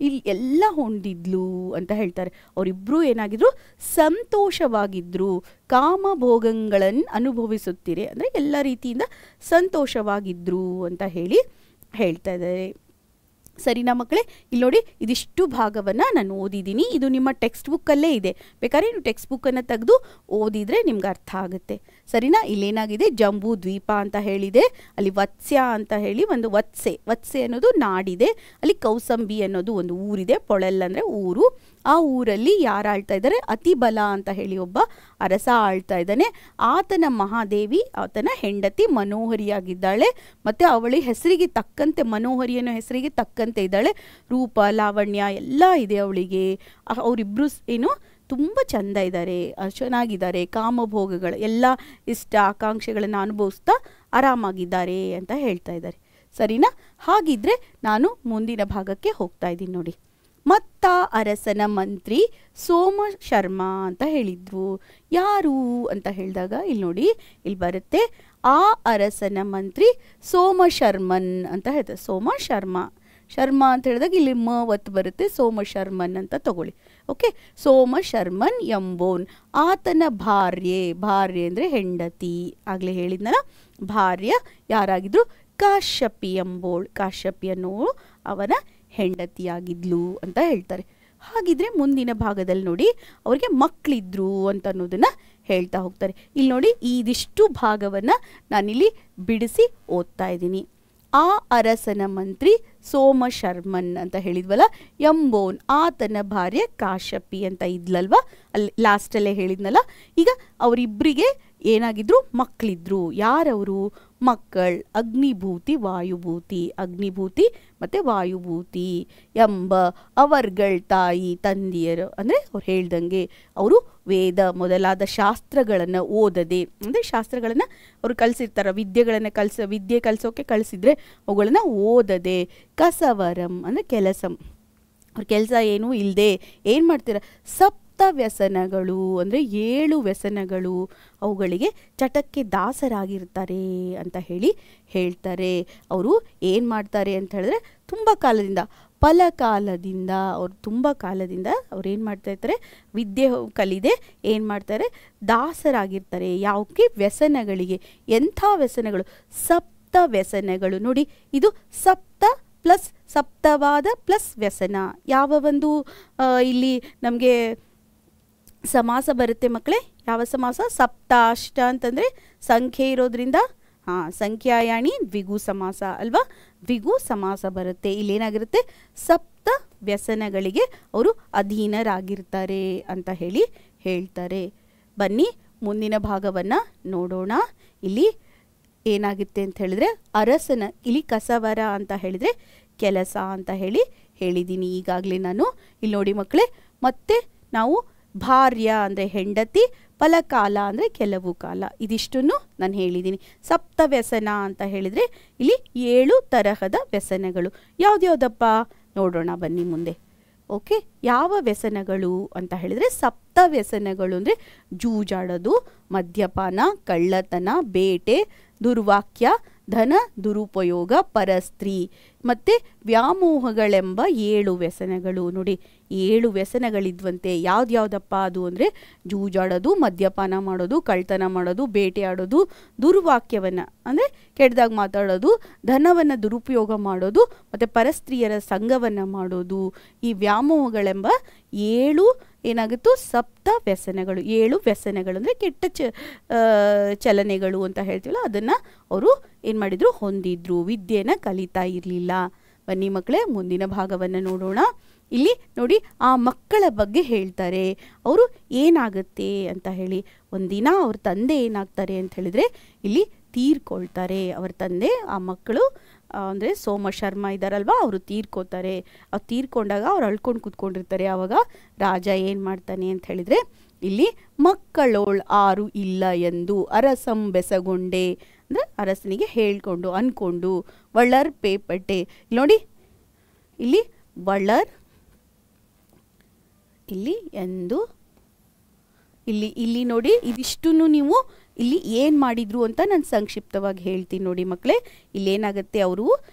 ಇಲ್ಲಿ ಎಲ್ಲ ಹೊಂದಿದ್ಲು ಅಂತ ಹೇಳ್ತಾರೆ. ಅವರಿಬ್ಬರು ಏನಾಗಿದ್ರು ಸಂತೋಷವಾಗಿದ್ದರು, ಕಾಮಭೋಗಗಳನ್ನು ಅನುಭವಿಸುತ್ತೀರಿ ಅಂದರೆ ಎಲ್ಲ ರೀತಿಯಿಂದ ಸಂತೋಷವಾಗಿದ್ದರು ಅಂತ ಹೇಳ್ತಾ ಇದ್ದಾರೆ. ಸರಿನಾ ಮಕ್ಕಳೇ? ಇಲ್ಲಿ ನೋಡಿ, ಇದಿಷ್ಟು ಭಾಗವನ್ನು ನಾನು ಓದಿದ್ದೀನಿ. ಇದು ನಿಮ್ಮ ಟೆಕ್ಸ್ಟ್ ಬುಕ್ಕಲ್ಲೇ ಇದೆ, ಬೇಕಾದ್ರೆ ನೀವು ಟೆಕ್ಸ್ಟ್ ಬುಕ್ಕನ್ನು ತೆಗೆದು ಓದಿದರೆ ನಿಮ್ಗೆ ಅರ್ಥ ಆಗುತ್ತೆ. ಸರಿನಾ? ಇಲ್ಲೇನಾಗಿದೆ, ಜಂಬೂ ದ್ವೀಪ ಅಂತ ಹೇಳಿದೆ, ಅಲ್ಲಿ ವತ್ಸ್ಯ ಅಂತ ಹೇಳಿ ಒಂದು ವತ್ಸೆ ಅನ್ನೋದು ನಾಡಿದೆ, ಅಲ್ಲಿ ಕೌಸಂಬಿ ಅನ್ನೋದು ಒಂದು ಊರಿದೆ, ಪೊಳೆಲ್ ಅಂದರೆ ಊರು. ಆ ಊರಲ್ಲಿ ಯಾರು ಆಳ್ತಾ ಇದ್ದಾರೆ? ಅತಿಬಲ ಅಂತ ಹೇಳಿ ಒಬ್ಬ ಅರಸ ಆಳ್ತಾ ಇದ್ದಾನೆ. ಆತನ ಮಹಾದೇವಿ, ಆತನ ಹೆಂಡತಿ ಮನೋಹರಿಯಾಗಿದ್ದಾಳೆ, ಮತ್ತು ಅವಳಿ ಹೆಸರಿಗೆ ತಕ್ಕಂತೆ, ಮನೋಹರಿಯನ್ನು ಹೆಸರಿಗೆ ತಕ್ಕಂತೆ ಇದ್ದಾಳೆ, ರೂಪ ಲಾವಣ್ಯ ಎಲ್ಲ ಇದೆ ಅವಳಿಗೆ. ಅವರಿಬ್ಬರು ಏನು ತುಂಬ ಚೆಂದ ಇದ್ದಾರೆ, ಚೆನ್ನಾಗಿದ್ದಾರೆ, ಕಾಮಭೋಗಗಳು ಎಲ್ಲ ಇಷ್ಟ ಆಕಾಂಕ್ಷೆಗಳನ್ನು ಅನುಭವಿಸ್ತಾ ಆರಾಮಾಗಿದ್ದಾರೆ ಅಂತ ಹೇಳ್ತಾ ಇದ್ದಾರೆ. ಸರಿನಾ? ಹಾಗಿದ್ರೆ ನಾನು ಮುಂದಿನ ಭಾಗಕ್ಕೆ ಹೋಗ್ತಾ ಇದ್ದೀನಿ ನೋಡಿ. ಮತ್ತ ಅರಸನ ಮಂತ್ರಿ ಸೋಮಶರ್ಮ ಅಂತ ಹೇಳಿದ್ರು. ಯಾರು ಅಂತ ಹೇಳಿದಾಗ ಇಲ್ಲಿ ನೋಡಿ, ಇಲ್ಲಿ ಬರುತ್ತೆ, ಆ ಅರಸನ ಮಂತ್ರಿ ಸೋಮಶರ್ಮನ್ ಅಂತ ಹೇಳ್ತಾರೆ. ಶರ್ಮ ಅಂತ ಹೇಳಿದಾಗ ಇಲ್ಲಿ ಒತ್ತು ಬರುತ್ತೆ, ಸೋಮಶರ್ಮನ್ ಅಂತ ತಗೊಳ್ಳಿ. ಓಕೆ, ಸೋಮಶರ್ಮನ್ ಎಂಬೋನ್ ಆತನ ಭಾರ್ಯೆ ಅಂದರೆ ಹೆಂಡತಿ, ಆಗಲೇ ಹೇಳಿದ್ನಲ್ಲ, ಭಾರ್ಯ ಯಾರಾಗಿದ್ರು? ಕಾಶ್ಯಪಿ ಎಂಬೋಳ್, ಕಾಶ್ಯಪಿ ಅನ್ನೋಳು ಅವನ ಹೆಂಡತಿಯಾಗಿದ್ಲು ಅಂತ ಹೇಳ್ತಾರೆ. ಹಾಗಿದ್ರೆ ಮುಂದಿನ ಭಾಗದಲ್ಲಿ ನೋಡಿ, ಅವ್ರಿಗೆ ಮಕ್ಕಳಿದ್ರು ಅಂತ ಅನ್ನೋದನ್ನ ಹೇಳ್ತಾ ಹೋಗ್ತಾರೆ. ಇಲ್ಲಿ ನೋಡಿ, ಇದಿಷ್ಟು ಭಾಗವನ್ನು ನಾನಿಲ್ಲಿ ಬಿಡಿಸಿ ಓದ್ತಾ ಇದ್ದೀನಿ. ಆ ಅರಸನ ಮಂತ್ರಿ ಸೋಮಶರ್ಮನ್ ಅಂತ ಹೇಳಿದ್ವಲ್ಲ, ಎಂಬೋನ್ ಆತನ ಭಾರ್ಯೆ ಕಾಶ್ಯಪಿ ಅಂತ ಇದ್ಲಲ್ವ, ಅಲ್ಲಿ ಲಾಸ್ಟಲ್ಲೇ ಹೇಳಿದ್ನಲ್ಲ. ಈಗ ಅವರಿಬ್ಬರಿಗೆ ಏನಾಗಿದ್ರು? ಮಕ್ಕಳಿದ್ರು. ಯಾರವರು? ಮಕ್ಕಳು ಅಗ್ನಿಭೂತಿ ವಾಯುಭೂತಿ, ಅಗ್ನಿಭೂತಿ ಮತ್ತು ವಾಯುಭೂತಿ ಎಂಬ ಅವರ್ಗಳ ತಾಯಿ ತಂದೆಯರು. ಅಂದರೆ ಅವ್ರು ಹೇಳ್ದಂಗೆ ಅವರು ವೇದ ಮೊದಲಾದ ಶಾಸ್ತ್ರಗಳನ್ನು ಓದದೆ, ಅಂದರೆ ಶಾಸ್ತ್ರಗಳನ್ನು ಅವರು ಕಲಿಸಿರ್ತಾರೆ, ವಿದ್ಯೆ ಕಲಿಸೋಕೆ ಕಳಿಸಿದ್ರೆ ಅವುಗಳನ್ನು ಓದದೆ, ಕಸವರಂ ಅಂದರೆ ಕೆಲಸ, ಅವ್ರ ಕೆಲಸ ಏನೂ ಇಲ್ಲದೆ ಏನು ಮಾಡ್ತೀರ? ವ್ಯಸನಗಳು ಅಂದರೆ 7 ವ್ಯಸನಗಳು, ಅವುಗಳಿಗೆ ಚಟಕ್ಕೆ ದಾಸರಾಗಿರ್ತಾರೆ ಅಂತ ಹೇಳ್ತಾರೆ. ಅವರು ಏನು ಮಾಡ್ತಾರೆ ಅಂತ ಹೇಳಿದ್ರೆ, ತುಂಬ ಕಾಲದಿಂದ ಅವ್ರು ಏನು ಮಾಡ್ತಾ ಇರ್ತಾರೆ? ವಿದ್ಯೆ ಕಲಿದೆ ಏನು ಮಾಡ್ತಾರೆ? ದಾಸರಾಗಿರ್ತಾರೆ. ಯಾವಕ್ಕೆ? ವ್ಯಸನಗಳಿಗೆ. ಎಂಥ ವ್ಯಸನಗಳು? ವ್ಯಸನಗಳು. ನೋಡಿ, ಇದು ಪ್ಲಸ್ ಸಪ್ತವಾದ ಪ್ಲಸ್ ವ್ಯಸನ. ಯಾವ ಒಂದು ಇಲ್ಲಿ ನಮಗೆ ಸಮಾಸ ಬರುತ್ತೆ ಮಕ್ಕಳೇ? ಯಾವ ಸಮಾಸ? ಸಪ್ತಾಷ್ಟ ಅಂತಂದರೆ ಸಂಖ್ಯೆ ಇರೋದ್ರಿಂದ ಸಂಖ್ಯಾಯಾಣಿ ದ್ವಿಗು ಸಮಾಸ ಅಲ್ವಾ? ದ್ವಿಗು ಸಮಾಸ ಬರುತ್ತೆ. ಇಲ್ಲೇನಾಗಿರುತ್ತೆ? ಸಪ್ತ ವ್ಯಸನಗಳಿಗೆ ಅವರು ಅಧೀನರಾಗಿರ್ತಾರೆ ಅಂತ ಹೇಳ್ತಾರೆ. ಬನ್ನಿ ಮುಂದಿನ ಭಾಗವನ್ನು ನೋಡೋಣ. ಇಲ್ಲಿ ಏನಾಗುತ್ತೆ ಅಂತ ಹೇಳಿದ್ರೆ, ಅರಸನ, ಇಲ್ಲಿ ಕಸವರ ಅಂತ ಹೇಳಿದರೆ ಕೆಲಸ ಅಂತ ಹೇಳಿದ್ದೀನಿ ಈಗಾಗಲೇ ನಾನು. ಇಲ್ಲಿ ನೋಡಿ ಮಕ್ಕಳೇ, ಮತ್ತೆ ನಾವು ಭಾರ್ಯ ಅಂದರೆ ಹೆಂಡತಿ, ಫಲಕಾಲ ಅಂದರೆ ಕೆಲವು ಕಾಲ, ಇದಿಷ್ಟನ್ನು ನಾನು ಹೇಳಿದ್ದೀನಿ. ಸಪ್ತ ವ್ಯಸನ ಅಂತ ಹೇಳಿದರೆ ಇಲ್ಲಿ 7 ತರಹದ ವ್ಯಸನಗಳು. ಯಾವುದ್ಯಾವುದಪ್ಪ ನೋಡೋಣ ಬನ್ನಿ ಮುಂದೆ. ಓಕೆ, ಯಾವ ವ್ಯಸನಗಳು ಅಂತ ಹೇಳಿದರೆ, ಸಪ್ತ ವ್ಯಸನಗಳು ಅಂದರೆ ಜೂಜಾಡೋದು, ಮದ್ಯಪಾನ, ಕಳ್ಳತನ, ಬೇಟೆ, ದುರ್ವಾಕ್ಯ, ಧನ ದುರುಪಯೋಗ, ಪರಸ್ತ್ರೀ ಮತ್ತು ವ್ಯಾಮೋಹಗಳೆಂಬ 7 ವ್ಯಸನಗಳು. ನೋಡಿ, 7 ವ್ಯಸನಗಳಿದ್ವಂತೆ. ಯಾವುದ್ಯಾವುದಪ್ಪ ಅದು ಅಂದರೆ, ಜೂಜಾಡೋದು, ಮದ್ಯಪಾನ ಮಾಡೋದು, ಕಳ್ತನ ಮಾಡೋದು, ಬೇಟೆಯಾಡೋದು, ದುರ್ವಾಕ್ಯವನ್ನು ಅಂದರೆ ಕೆಟ್ಟದಾಗ ಮಾತಾಡೋದು, ಧನವನ್ನು ದುರುಪಯೋಗ ಮಾಡೋದು, ಮತ್ತು ಪರಸ್ತ್ರೀಯರ ಸಂಘವನ್ನು ಮಾಡೋದು. ಈ ವ್ಯಾಮೋಹಗಳೆಂಬ 7 ಏನಾಗುತ್ತೋ ಸಪ್ತ ವ್ಯಸನಗಳು. 7 ವ್ಯಸನಗಳು ಅಂದರೆ ಕೆಟ್ಟ ಚಲನೆಗಳು ಅಂತ ಹೇಳ್ತೀವಲ್ಲ, ಅದನ್ನು ಅವರು ಏನು ಮಾಡಿದ್ರು? ಹೊಂದಿದ್ರು. ವಿದ್ಯೆನ ಕಲಿತಾ ಇರಲಿಲ್ಲ. ಬನ್ನಿ ಮಕ್ಕಳೇ, ಮುಂದಿನ ಭಾಗವನ್ನು ನೋಡೋಣ. ಇಲ್ಲಿ ನೋಡಿ, ಆ ಮಕ್ಕಳ ಬಗ್ಗೆ ಹೇಳ್ತಾರೆ. ಅವರು ಏನಾಗುತ್ತೆ ಅಂತ ಹೇಳಿ, ಒಂದಿನ ಅವ್ರ ತಂದೆ ಏನಾಗ್ತಾರೆ ಅಂತ ಹೇಳಿದರೆ ಇಲ್ಲಿ ತೀರ್ಕೊಳ್ತಾರೆ. ಅವ್ರ ತಂದೆ, ಆ ಮಕ್ಕಳು ಅಂದರೆ ಸೋಮಶರ್ಮ ಇದ್ದಾರಲ್ವ, ಅವರು ತೀರ್ಕೋತಾರೆ. ಅವ್ರು ತೀರ್ಕೊಂಡಾಗ ಅವ್ರು ಅಳ್ಕೊಂಡು ಕೂತ್ಕೊಂಡಿರ್ತಾರೆ. ಆವಾಗ ರಾಜ ಏನು ಮಾಡ್ತಾನೆ ಅಂತ ಹೇಳಿದರೆ, ಇಲ್ಲಿ ಮಕ್ಕಳೋಳ್ ಆರು ಇಲ್ಲ ಎಂದು ಅರಸಂ ಬೆಸಗೊಂಡೆ ಅಂದರೆ ಅರಸನಿಗೆ ಹೇಳ್ಕೊಂಡು ಅಂದ್ಕೊಂಡು, ವಳ್ಳರ್ ಪೇಪಟ್ಟೆ. ನೋಡಿ, ಇಲ್ಲಿ ವಳ್ಳರ್, ಇಲ್ಲಿ ಎಂದು, ಇಲ್ಲಿ ನೋಡಿ, ಇದಿಷ್ಟನ್ನು ನೀವು ಇಲ್ಲಿ ಏನು ಮಾಡಿದ್ರು ಅಂತ ನಾನು ಸಂಕ್ಷಿಪ್ತವಾಗಿ ಹೇಳ್ತೀನಿ ನೋಡಿ ಮಕ್ಕಳೇ. ಇಲ್ಲೇನಾಗುತ್ತೆ, ಅವರು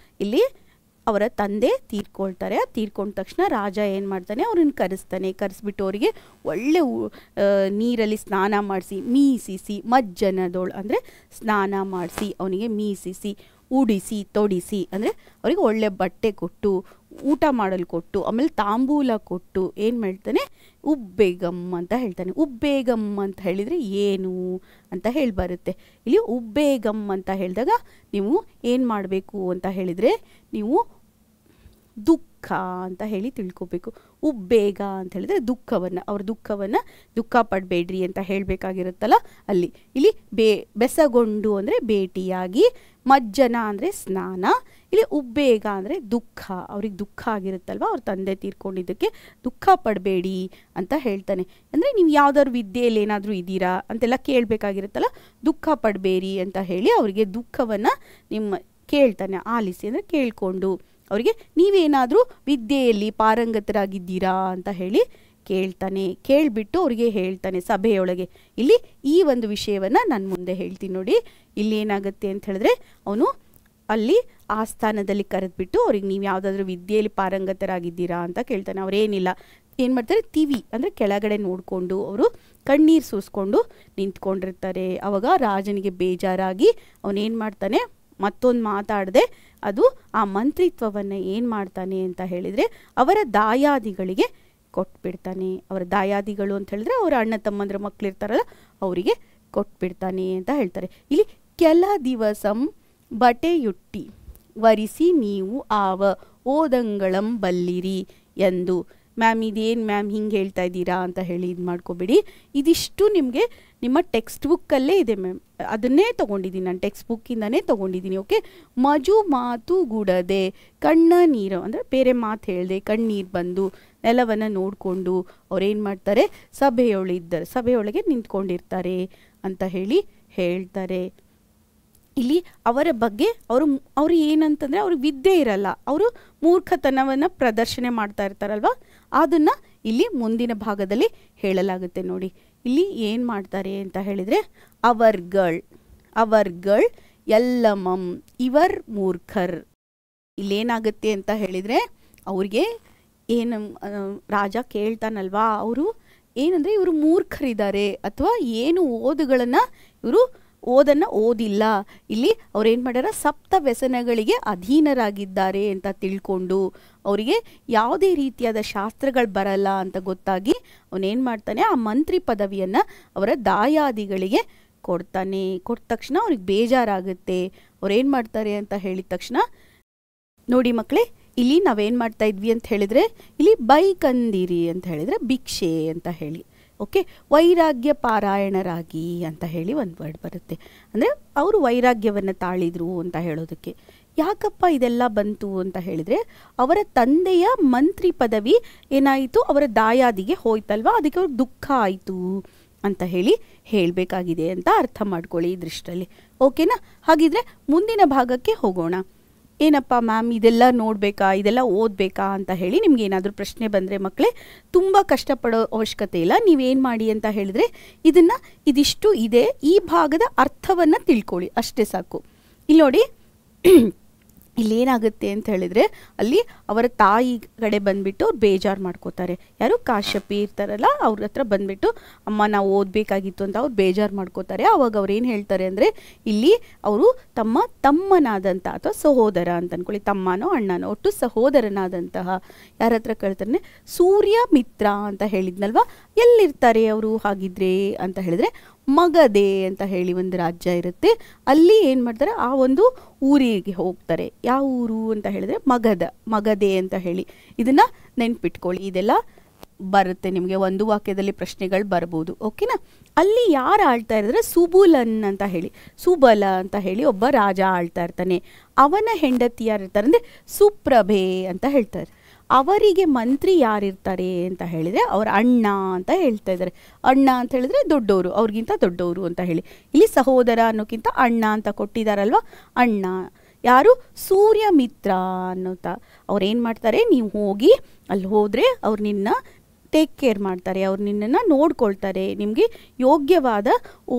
ಇಲ್ಲಿ ಅವರ ತಂದೆ ತೀರ್ಕೊಳ್ತಾರೆ. ತೀರ್ಕೊಂಡ ತಕ್ಷಣ ರಾಜ ಏನು ಮಾಡ್ತಾನೆ, ಅವ್ರನ್ನ ಕರೆಸ್ತಾನೆ. ಕರೆಸ್ಬಿಟ್ಟು ಅವರಿಗೆ ಒಳ್ಳೆ ನೀರಲ್ಲಿ ಸ್ನಾನ ಮಾಡಿಸಿ ಮೀಸಿಸಿ, ಮಜ್ಜನದೋಳು ಅಂದರೆ ಸ್ನಾನ ಮಾಡಿಸಿ ಅವನಿಗೆ ಮೀಸಿಸಿ, ಉಡಿಸಿ ತೊಡಿಸಿ, ಅಂದರೆ ಅವರಿಗೆ ಒಳ್ಳೆ ಬಟ್ಟೆ ಕೊಟ್ಟು, ಊಟ ಮಾಡಲು ಕೊಟ್ಟು, ಆಮೇಲೆ ತಾಂಬೂಲ ಕೊಟ್ಟು ಏನು ಮಾಡ್ತಾನೆ, ಉಬ್ಬೇಗಮ್ ಅಂತ ಹೇಳ್ತಾನೆ. ಉಬ್ಬೇಗಮ್ ಅಂತ ಹೇಳಿದರೆ ಏನು ಅಂತ ಹೇಳಿ ಬರುತ್ತೆ. ಇಲ್ಲಿ ಉಬ್ಬೇಗಮ್ ಅಂತ ಹೇಳಿದಾಗ ನೀವು ಏನು ಮಾಡಬೇಕು ಅಂತ ಹೇಳಿದರೆ, ನೀವು ದುಃಖ ಅಂತ ಹೇಳಿ ತಿಳ್ಕೊಬೇಕು. ಉಬ್ಬೇಗ ಅಂತ ಹೇಳಿದ್ರೆ ದುಃಖವನ್ನು, ಅವ್ರ ದುಃಖವನ್ನು ದುಃಖ ಪಡಬೇಡ್ರಿ ಅಂತ ಹೇಳಬೇಕಾಗಿರುತ್ತಲ್ಲ ಅಲ್ಲಿ. ಇಲ್ಲಿ ಬೆಸಗೊಂಡು ಅಂದರೆ ಭೇಟಿಯಾಗಿ, ಮಜ್ಜನ ಅಂದರೆ ಸ್ನಾನ, ಇಲ್ಲಿ ಉಬ್ಬೇಗ ಅಂದರೆ ದುಃಖ, ಅವ್ರಿಗೆ ದುಃಖ ಆಗಿರುತ್ತಲ್ವ, ಅವ್ರ ತಂದೆ ತೀರ್ಕೊಂಡಿದ್ದಕ್ಕೆ ದುಃಖ ಪಡಬೇಡಿ ಅಂತ ಹೇಳ್ತಾನೆ. ಅಂದರೆ ನೀವು ಯಾವ್ದಾದ್ರು ವಿದ್ಯೆಯಲ್ಲಿ ಏನಾದರೂ ಇದ್ದೀರಾ ಅಂತೆಲ್ಲ ಕೇಳಬೇಕಾಗಿರುತ್ತಲ್ಲ, ದುಃಖ ಪಡಬೇಡಿ ಅಂತ ಹೇಳಿ ಅವರಿಗೆ ದುಃಖವನ್ನು ನಿಮ್ಮ ಕೇಳ್ತಾನೆ. ಆಲಿಸಿ ಅಂದರೆ ಕೇಳಿಕೊಂಡು ಅವರಿಗೆ ನೀವೇನಾದರೂ ವಿದ್ಯೆಯಲ್ಲಿ ಪಾರಂಗತರಾಗಿದ್ದೀರಾ ಅಂತ ಹೇಳಿ ಕೇಳ್ತಾನೆ. ಕೇಳಿಬಿಟ್ಟು ಅವರಿಗೆ ಹೇಳ್ತಾನೆ ಸಭೆಯೊಳಗೆ. ಇಲ್ಲಿ ಈ ಒಂದು ವಿಷಯವನ್ನು ನಾನು ಮುಂದೆ ಹೇಳ್ತೀನಿ ನೋಡಿ. ಇಲ್ಲಿ ಏನಾಗುತ್ತೆ ಅಂತ ಹೇಳಿದ್ರೆ, ಅವನು ಅಲ್ಲಿ ಆಸ್ಥಾನದಲ್ಲಿ ಕರೆದ್ಬಿಟ್ಟು ಅವ್ರಿಗೆ ನೀವು ಯಾವುದಾದ್ರೂ ವಿದ್ಯೆಯಲ್ಲಿ ಪಾರಂಗತರಾಗಿದ್ದೀರಾ ಅಂತ ಕೇಳ್ತಾನೆ. ಅವರೇನಿಲ್ಲ, ಏನು ಮಾಡ್ತಾರೆ, ತಿವಿ ಅಂದರೆ ಕೆಳಗಡೆ ನೋಡಿಕೊಂಡು ಅವರು ಕಣ್ಣೀರು ಸೂಸ್ಕೊಂಡು ನಿಂತ್ಕೊಂಡಿರ್ತಾರೆ. ಆವಾಗ ರಾಜನಿಗೆ ಬೇಜಾರಾಗಿ ಅವನೇನು ಮಾಡ್ತಾನೆ, ಮತ್ತೊಂದು ಮಾತಾಡದೆ ಅದು ಆ ಮಂತ್ರಿತ್ವವನ್ನು ಏನು ಮಾಡ್ತಾನೆ ಅಂತ ಹೇಳಿದರೆ ಅವರ ದಾಯಾದಿಗಳಿಗೆ ಕೊಟ್ಬಿಡ್ತಾನೆ. ಅವರ ದಾಯಾದಿಗಳು ಅಂತ ಹೇಳಿದ್ರೆ ಅವರ ಅಣ್ಣ ತಮ್ಮಂದ್ರ ಮಕ್ಕಳಿರ್ತಾರಲ್ಲ ಅವರಿಗೆ ಕೊಟ್ಬಿಡ್ತಾನೆ ಅಂತ ಹೇಳ್ತಾರೆ. ಇಲ್ಲಿ ಕೆಲ ದಿವಸಂ ಬಟೆಯುಟ್ಟಿ ವರಿಸಿ ನೀವು ಆವ ಓದಂಗಳಂ ಬಲ್ಲಿರಿ ಎಂದು. ಮ್ಯಾಮ್ ಇದೇನು ಮ್ಯಾಮ್ ಹಿಂಗೆ ಹೇಳ್ತಾ ಇದ್ದೀರಾ ಅಂತ ಹೇಳಿ ಇದು ಮಾಡ್ಕೋಬೇಡಿ. ಇದಿಷ್ಟು ನಿಮಗೆ ನಿಮ್ಮ ಟೆಕ್ಸ್ಟ್ ಬುಕ್ಕಲ್ಲೇ ಇದೆ ಮ್ಯಾಮ್, ಅದನ್ನೇ ತೊಗೊಂಡಿದ್ದೀನಿ ನಾನು, ಟೆಕ್ಸ್ಟ್ ಬುಕ್ಕಿಂದನೇ ತೊಗೊಂಡಿದ್ದೀನಿ. ಓಕೆ. ಮಜು ಮಾತು ಗುಡದೆ ಕಣ್ಣ ನೀರು ಅಂದರೆ ಬೇರೆ ಮಾತು ಹೇಳಿದೆ, ಕಣ್ಣೀರು ಬಂದು ನೆಲವನ್ನು ನೋಡಿಕೊಂಡು ಅವ್ರೇನು ಮಾಡ್ತಾರೆ, ಸಭೆಯೊಳಗೆ ನಿಂತ್ಕೊಂಡಿರ್ತಾರೆ ಅಂತ ಹೇಳಿ ಹೇಳ್ತಾರೆ. ಇಲ್ಲಿ ಅವರ ಬಗ್ಗೆ ಅವರು ಏನಂತಂದರೆ ಅವ್ರಿಗೆ ವಿದ್ಯೆ ಇರಲ್ಲ, ಅವರು ಮೂರ್ಖತನವನ್ನು ಪ್ರದರ್ಶನ ಮಾಡ್ತಾ ಇರ್ತಾರಲ್ವ, ಅದನ್ನು ಇಲ್ಲಿ ಮುಂದಿನ ಭಾಗದಲ್ಲಿ ಹೇಳಲಾಗುತ್ತೆ ನೋಡಿ. ಇಲ್ಲಿ ಏನು ಮಾಡ್ತಾರೆ ಅಂತ ಹೇಳಿದರೆ, ಅವರ್ಗಳ್ ಎಲ್ಲಮಂ ಇವರ್ ಮೂರ್ಖರ್. ಇಲ್ಲೇನಾಗುತ್ತೆ ಅಂತ ಹೇಳಿದರೆ, ಅವ್ರಿಗೆ ಏನು ರಾಜ ಕೇಳ್ತಾನಲ್ವಾ, ಅವರು ಏನಂದರೆ ಇವರು ಮೂರ್ಖರಿದ್ದಾರೆ ಅಥವಾ ಏನು ಇವರು ಓದನ್ನು ಓದಿಲ್ಲ. ಇಲ್ಲಿ ಅವ್ರೇನು ಮಾಡ್ಯಾರ, ಸಪ್ತ ವ್ಯಸನಗಳಿಗೆ ಅಧೀನರಾಗಿದ್ದಾರೆ ಅಂತ ತಿಳ್ಕೊಂಡು ಅವರಿಗೆ ಯಾವುದೇ ರೀತಿಯಾದ ಶಾಸ್ತ್ರಗಳು ಬರಲ್ಲ ಅಂತ ಗೊತ್ತಾಗಿ ಅವನೇನು ಮಾಡ್ತಾನೆ, ಆ ಮಂತ್ರಿ ಪದವಿಯನ್ನು ಅವರ ದಾಯಾದಿಗಳಿಗೆ ಕೊಡ್ತಾನೆ. ಕೊಟ್ಟ ತಕ್ಷಣ ಅವ್ರಿಗೆ ಬೇಜಾರಾಗುತ್ತೆ. ಅವ್ರೇನು ಮಾಡ್ತಾರೆ ಅಂತ ಹೇಳಿದ ತಕ್ಷಣ ನೋಡಿ ಮಕ್ಕಳೇ, ಇಲ್ಲಿ ನಾವೇನು ಮಾಡ್ತಾ ಇದ್ವಿ ಅಂತ ಹೇಳಿದರೆ, ಇಲ್ಲಿ ಬೈಕಂದಿರಿ ಅಂತ ಹೇಳಿದರೆ ಭಿಕ್ಷೆ ಅಂತ ಹೇಳಿ. ಓಕೆ. ವೈರಾಗ್ಯ ಪಾರಾಯಣರಾಗಿ ಅಂತ ಹೇಳಿ ಒಂದು ವರ್ಡ್ ಬರುತ್ತೆ. ಅಂದರೆ ಅವರು ವೈರಾಗ್ಯವನ್ನು ತಾಳಿದ್ರು ಅಂತ ಹೇಳೋದಕ್ಕೆ. ಯಾಕಪ್ಪ ಇದೆಲ್ಲ ಬಂತು ಅಂತ ಹೇಳಿದರೆ, ಅವರ ತಂದೆಯ ಮಂತ್ರಿ ಪದವಿ ಏನಾಯಿತು, ಅವರ ದಾಯಾದಿಗೆ ಹೋಯ್ತಲ್ವ, ಅದಕ್ಕೆ ಅವ್ರಿಗೆ ದುಃಖ ಆಯಿತು ಅಂತ ಹೇಳಬೇಕಾಗಿದೆ ಅಂತ ಅರ್ಥ ಮಾಡ್ಕೊಳ್ಳಿ ಈ ದೃಷ್ಟಿಯಲ್ಲಿ. ಓಕೆನಾ? ಹಾಗಿದ್ರೆ ಮುಂದಿನ ಭಾಗಕ್ಕೆ ಹೋಗೋಣ. ಏನಪ್ಪ ಮ್ಯಾಮ್ ಇದೆಲ್ಲ ನೋಡಬೇಕಾ, ಇದೆಲ್ಲ ಓದಬೇಕಾ ಅಂತ ಹೇಳಿ ನಿಮ್ಗೆ ಏನಾದರೂ ಪ್ರಶ್ನೆ ಬಂದರೆ ಮಕ್ಕಳೇ, ತುಂಬ ಕಷ್ಟಪಡೋ ಅವಶ್ಯಕತೆ ಇಲ್ಲ. ನೀವೇನು ಮಾಡಿ ಅಂತ ಹೇಳಿದ್ರೆ, ಇದಿಷ್ಟು ಇದೆ, ಈ ಭಾಗದ ಅರ್ಥವನ್ನು ತಿಳ್ಕೊಳ್ಳಿ ಅಷ್ಟೇ ಸಾಕು. ಇಲ್ಲಿ ನೋಡಿ, ಇಲ್ಲೇನಾಗುತ್ತೆ ಅಂತ ಹೇಳಿದರೆ, ಅಲ್ಲಿ ಅವರ ತಾಯಿ ಕಡೆ ಬಂದುಬಿಟ್ಟು ಅವ್ರು ಬೇಜಾರು ಮಾಡ್ಕೋತಾರೆ. ಯಾರು ಕಾಶ್ಯಪಿ ಇರ್ತಾರಲ್ಲ ಅವ್ರ ಹತ್ರ ಬಂದುಬಿಟ್ಟು, ಅಮ್ಮ ನಾವು ಓದಬೇಕಾಗಿತ್ತು ಅಂತ ಅವ್ರು ಬೇಜಾರು ಮಾಡ್ಕೋತಾರೆ. ಆವಾಗ ಅವ್ರು ಏನು ಹೇಳ್ತಾರೆ ಅಂದರೆ, ಇಲ್ಲಿ ಅವರು ತಮ್ಮನಾದಂಥ ಅಥವಾ ಸಹೋದರ ಅಂತ ಅಂದ್ಕೊಳ್ಳಿ, ತಮ್ಮನೋ ಅಣ್ಣನೋ ಒಟ್ಟು ಸಹೋದರನಾದಂತಹ ಯಾರ ಹತ್ರ ಕೇಳ್ತಾರೆ, ಸೂರ್ಯ ಮಿತ್ರ ಅಂತ ಹೇಳಿದ್ನಲ್ವ, ಎಲ್ಲಿರ್ತಾರೆ ಅವರು ಹಾಗಿದ್ರೆ ಅಂತ ಹೇಳಿದ್ರೆ, ಮಗಧೆ ಅಂತ ಹೇಳಿ ಒಂದು ರಾಜ್ಯ ಇರುತ್ತೆ, ಅಲ್ಲಿ ಏನು ಮಾಡ್ತಾರೆ, ಆ ಒಂದು ಊರಿಗೆ ಹೋಗ್ತಾರೆ. ಯಾವ ಊರು ಅಂತ ಹೇಳಿದ್ರೆ ಮಗಧೆ ಅಂತ ಹೇಳಿ. ಇದನ್ನು ನೆನ್ಪಿಟ್ಕೊಳ್ಳಿ, ಇದೆಲ್ಲ ಬರುತ್ತೆ ನಿಮಗೆ, ಒಂದು ವಾಕ್ಯದಲ್ಲಿ ಪ್ರಶ್ನೆಗಳು ಬರ್ಬೋದು. ಓಕೆನಾ? ಅಲ್ಲಿ ಯಾರು ಆಳ್ತಾ ಇರಿದ್ರೆ, ಸುಬುಲನ್ ಅಂತ ಹೇಳಿ, ಸುಬಲ ಅಂತ ಹೇಳಿ ಒಬ್ಬ ರಾಜ ಆಳ್ತಾ ಇರ್ತಾನೆ. ಅವನ ಹೆಂಡತಿ ಯಾರಿರ್ತಾರೆ ಅಂದರೆ ಸುಪ್ರಭೆ ಅಂತ ಹೇಳ್ತಾರೆ. ಅವರಿಗೆ ಮಂತ್ರಿ ಯಾರಿರ್ತಾರೆ ಅಂತ ಹೇಳಿದರೆ, ಅವರ ಅಣ್ಣ ಅಂತ ಹೇಳ್ತಾ ಇದ್ದಾರೆ. ಅಣ್ಣ ಅಂತ ಹೇಳಿದ್ರೆ ದೊಡ್ಡವರು, ಅವ್ರಿಗಿಂತ ದೊಡ್ಡವರು ಅಂತ ಹೇಳಿ. ಇಲ್ಲಿ ಸಹೋದರ ಅನ್ನೋಕ್ಕಿಂತ ಅಣ್ಣ ಅಂತ ಕೊಟ್ಟಿದ್ದಾರಲ್ವ, ಅಣ್ಣ ಯಾರು, ಸೂರ್ಯ ಮಿತ್ರ ಅನ್ನೋತ. ಅವ್ರೇನು ಮಾಡ್ತಾರೆ, ನೀವು ಹೋಗಿ ಅಲ್ಲಿ ಹೋದರೆ ಅವ್ರು ನಿನ್ನ ಟೇಕ್ ಕೇರ್ ಮಾಡ್ತಾರೆ, ಅವ್ರು ನಿನ್ನನ್ನು ನೋಡ್ಕೊಳ್ತಾರೆ, ನಿಮಗೆ ಯೋಗ್ಯವಾದ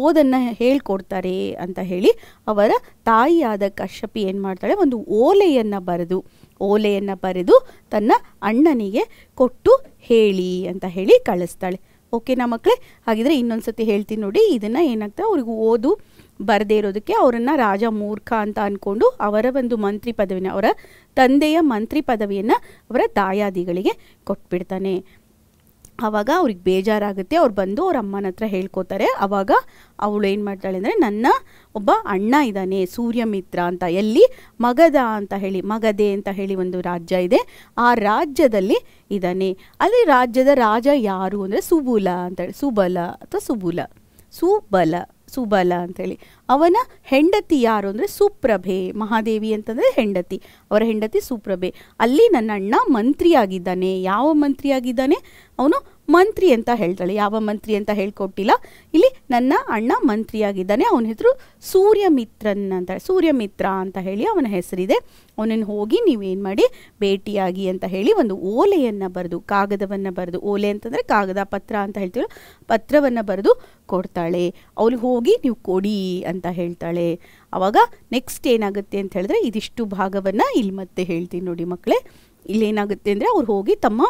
ಓದನ್ನು ಹೇಳ್ಕೊಡ್ತಾರೆ ಅಂತ ಹೇಳಿ ಅವರ ತಾಯಿಯಾದ ಕಶ್ಯಪಿ ಏನು ಮಾಡ್ತಾಳೆ, ಒಂದು ಓಲೆಯನ್ನು ಬರೆದು ತನ್ನ ಅಣ್ಣನಿಗೆ ಕೊಟ್ಟು ಹೇಳಿ ಅಂತ ಹೇಳಿ ಕಳಿಸ್ತಾಳೆ. ಓಕೆನಾ ಮಕ್ಕಳೇ? ಹಾಗಿದ್ರೆ ಇನ್ನೊಂದ್ಸತಿ ಹೇಳ್ತೀನಿ ನೋಡಿ. ಇದನ್ನು ಏನಾಗ್ತದೆ, ಅವ್ರಿಗೆ ಓದು ಬರದೇ ಇರೋದಕ್ಕೆ ಅವರನ್ನು ರಾಜ ಮೂರ್ಖ ಅಂತ ಅಂದ್ಕೊಂಡು ಅವರ ಒಂದು ಮಂತ್ರಿ ಪದವಿನ, ಅವರ ತಂದೆಯ ಮಂತ್ರಿ ಪದವಿಯನ್ನು ಅವರ ದಾಯಾದಿಗಳಿಗೆ ಕೊಟ್ಬಿಡ್ತಾನೆ. ಆವಾಗ ಅವ್ರಿಗೆ ಬೇಜಾರಾಗುತ್ತೆ. ಅವ್ರು ಬಂದು ಅವ್ರ ಅಮ್ಮನ ಹತ್ರ ಹೇಳ್ಕೊತಾರೆ. ಆವಾಗ ಅವಳು ಏನು ಮಾಡ್ತಾಳೆ ಅಂದರೆ, ನನ್ನ ಒಬ್ಬ ಅಣ್ಣ ಇದ್ದಾನೆ ಸೂರ್ಯಮಿತ್ರ ಅಂತ, ಎಲ್ಲಿ ಮಗಧ ಅಂತ ಹೇಳಿ, ಮಗಧೆ ಅಂತ ಹೇಳಿ ಒಂದು ರಾಜ್ಯ ಇದೆ, ಆ ರಾಜ್ಯದಲ್ಲಿ ಇದ್ದಾನೆ. ಅಲ್ಲಿ ರಾಜ್ಯದ ರಾಜ ಯಾರು ಅಂದರೆ ಸುಬಲ ಅಂತೇಳಿ, ಸುಬಲ ಅಂಥೇಳಿ. ಅವನ ಹೆಂಡತಿ ಯಾರು ಅಂದರೆ ಸುಪ್ರಭೆ, ಮಹಾದೇವಿ ಅಂತಂದರೆ ಹೆಂಡತಿ, ಅವರ ಹೆಂಡತಿ ಸುಪ್ರಭೆ. ಅಲ್ಲಿ ನನ್ನ ಅಣ್ಣ ಮಂತ್ರಿಯಾಗಿದ್ದಾನೆ. ಯಾವ ಮಂತ್ರಿಯಾಗಿದ್ದಾನೆ? ಅವನು ಮಂತ್ರಿ ಅಂತ ಹೇಳ್ತಾಳೆ. ಯಾವ ಮಂತ್ರಿ ಅಂತ ಹೇಳ್ಕೊಟ್ಟಿಲ್ಲ ಇಲ್ಲಿ. ನನ್ನ ಅಣ್ಣ ಮಂತ್ರಿಯಾಗಿದ್ದಾನೆ, ಅವನ ಹೆಸರು ಸೂರ್ಯಮಿತ್ರ ಅಂತ ಹೇಳಿ ಅವನ ಹೆಸರಿದೆ. ಅವನನ್ನು ಹೋಗಿ ನೀವೇನು ಮಾಡಿ ಭೇಟಿಯಾಗಿ ಅಂತ ಹೇಳಿ ಒಂದು ಓಲೆಯನ್ನು ಬರೆದು, ಕಾಗದವನ್ನು ಬರೆದು, ಓಲೆ ಅಂತಂದರೆ ಕಾಗದ, ಪತ್ರ ಅಂತ ಹೇಳ್ತೀವಿ, ಪತ್ರವನ್ನು ಬರೆದು ಕೊಡ್ತಾಳೆ. ಅವ್ರಿಗೆ ಹೋಗಿ ನೀವು ಕೊಡಿ ಅಂತ ಹೇಳ್ತಾಳೆ. ಆವಾಗ ನೆಕ್ಸ್ಟ್ ಏನಾಗುತ್ತೆ ಅಂತ ಹೇಳಿದ್ರೆ, ಇದಿಷ್ಟು ಭಾಗವನ್ನು ಇಲ್ಲಿ ಮತ್ತೆ ಹೇಳ್ತೀನಿ ನೋಡಿ ಮಕ್ಕಳೇ. ಇಲ್ಲೇನಾಗುತ್ತೆ ಅಂದರೆ, ಅವ್ರು ಹೋಗಿ ತಮ್ಮ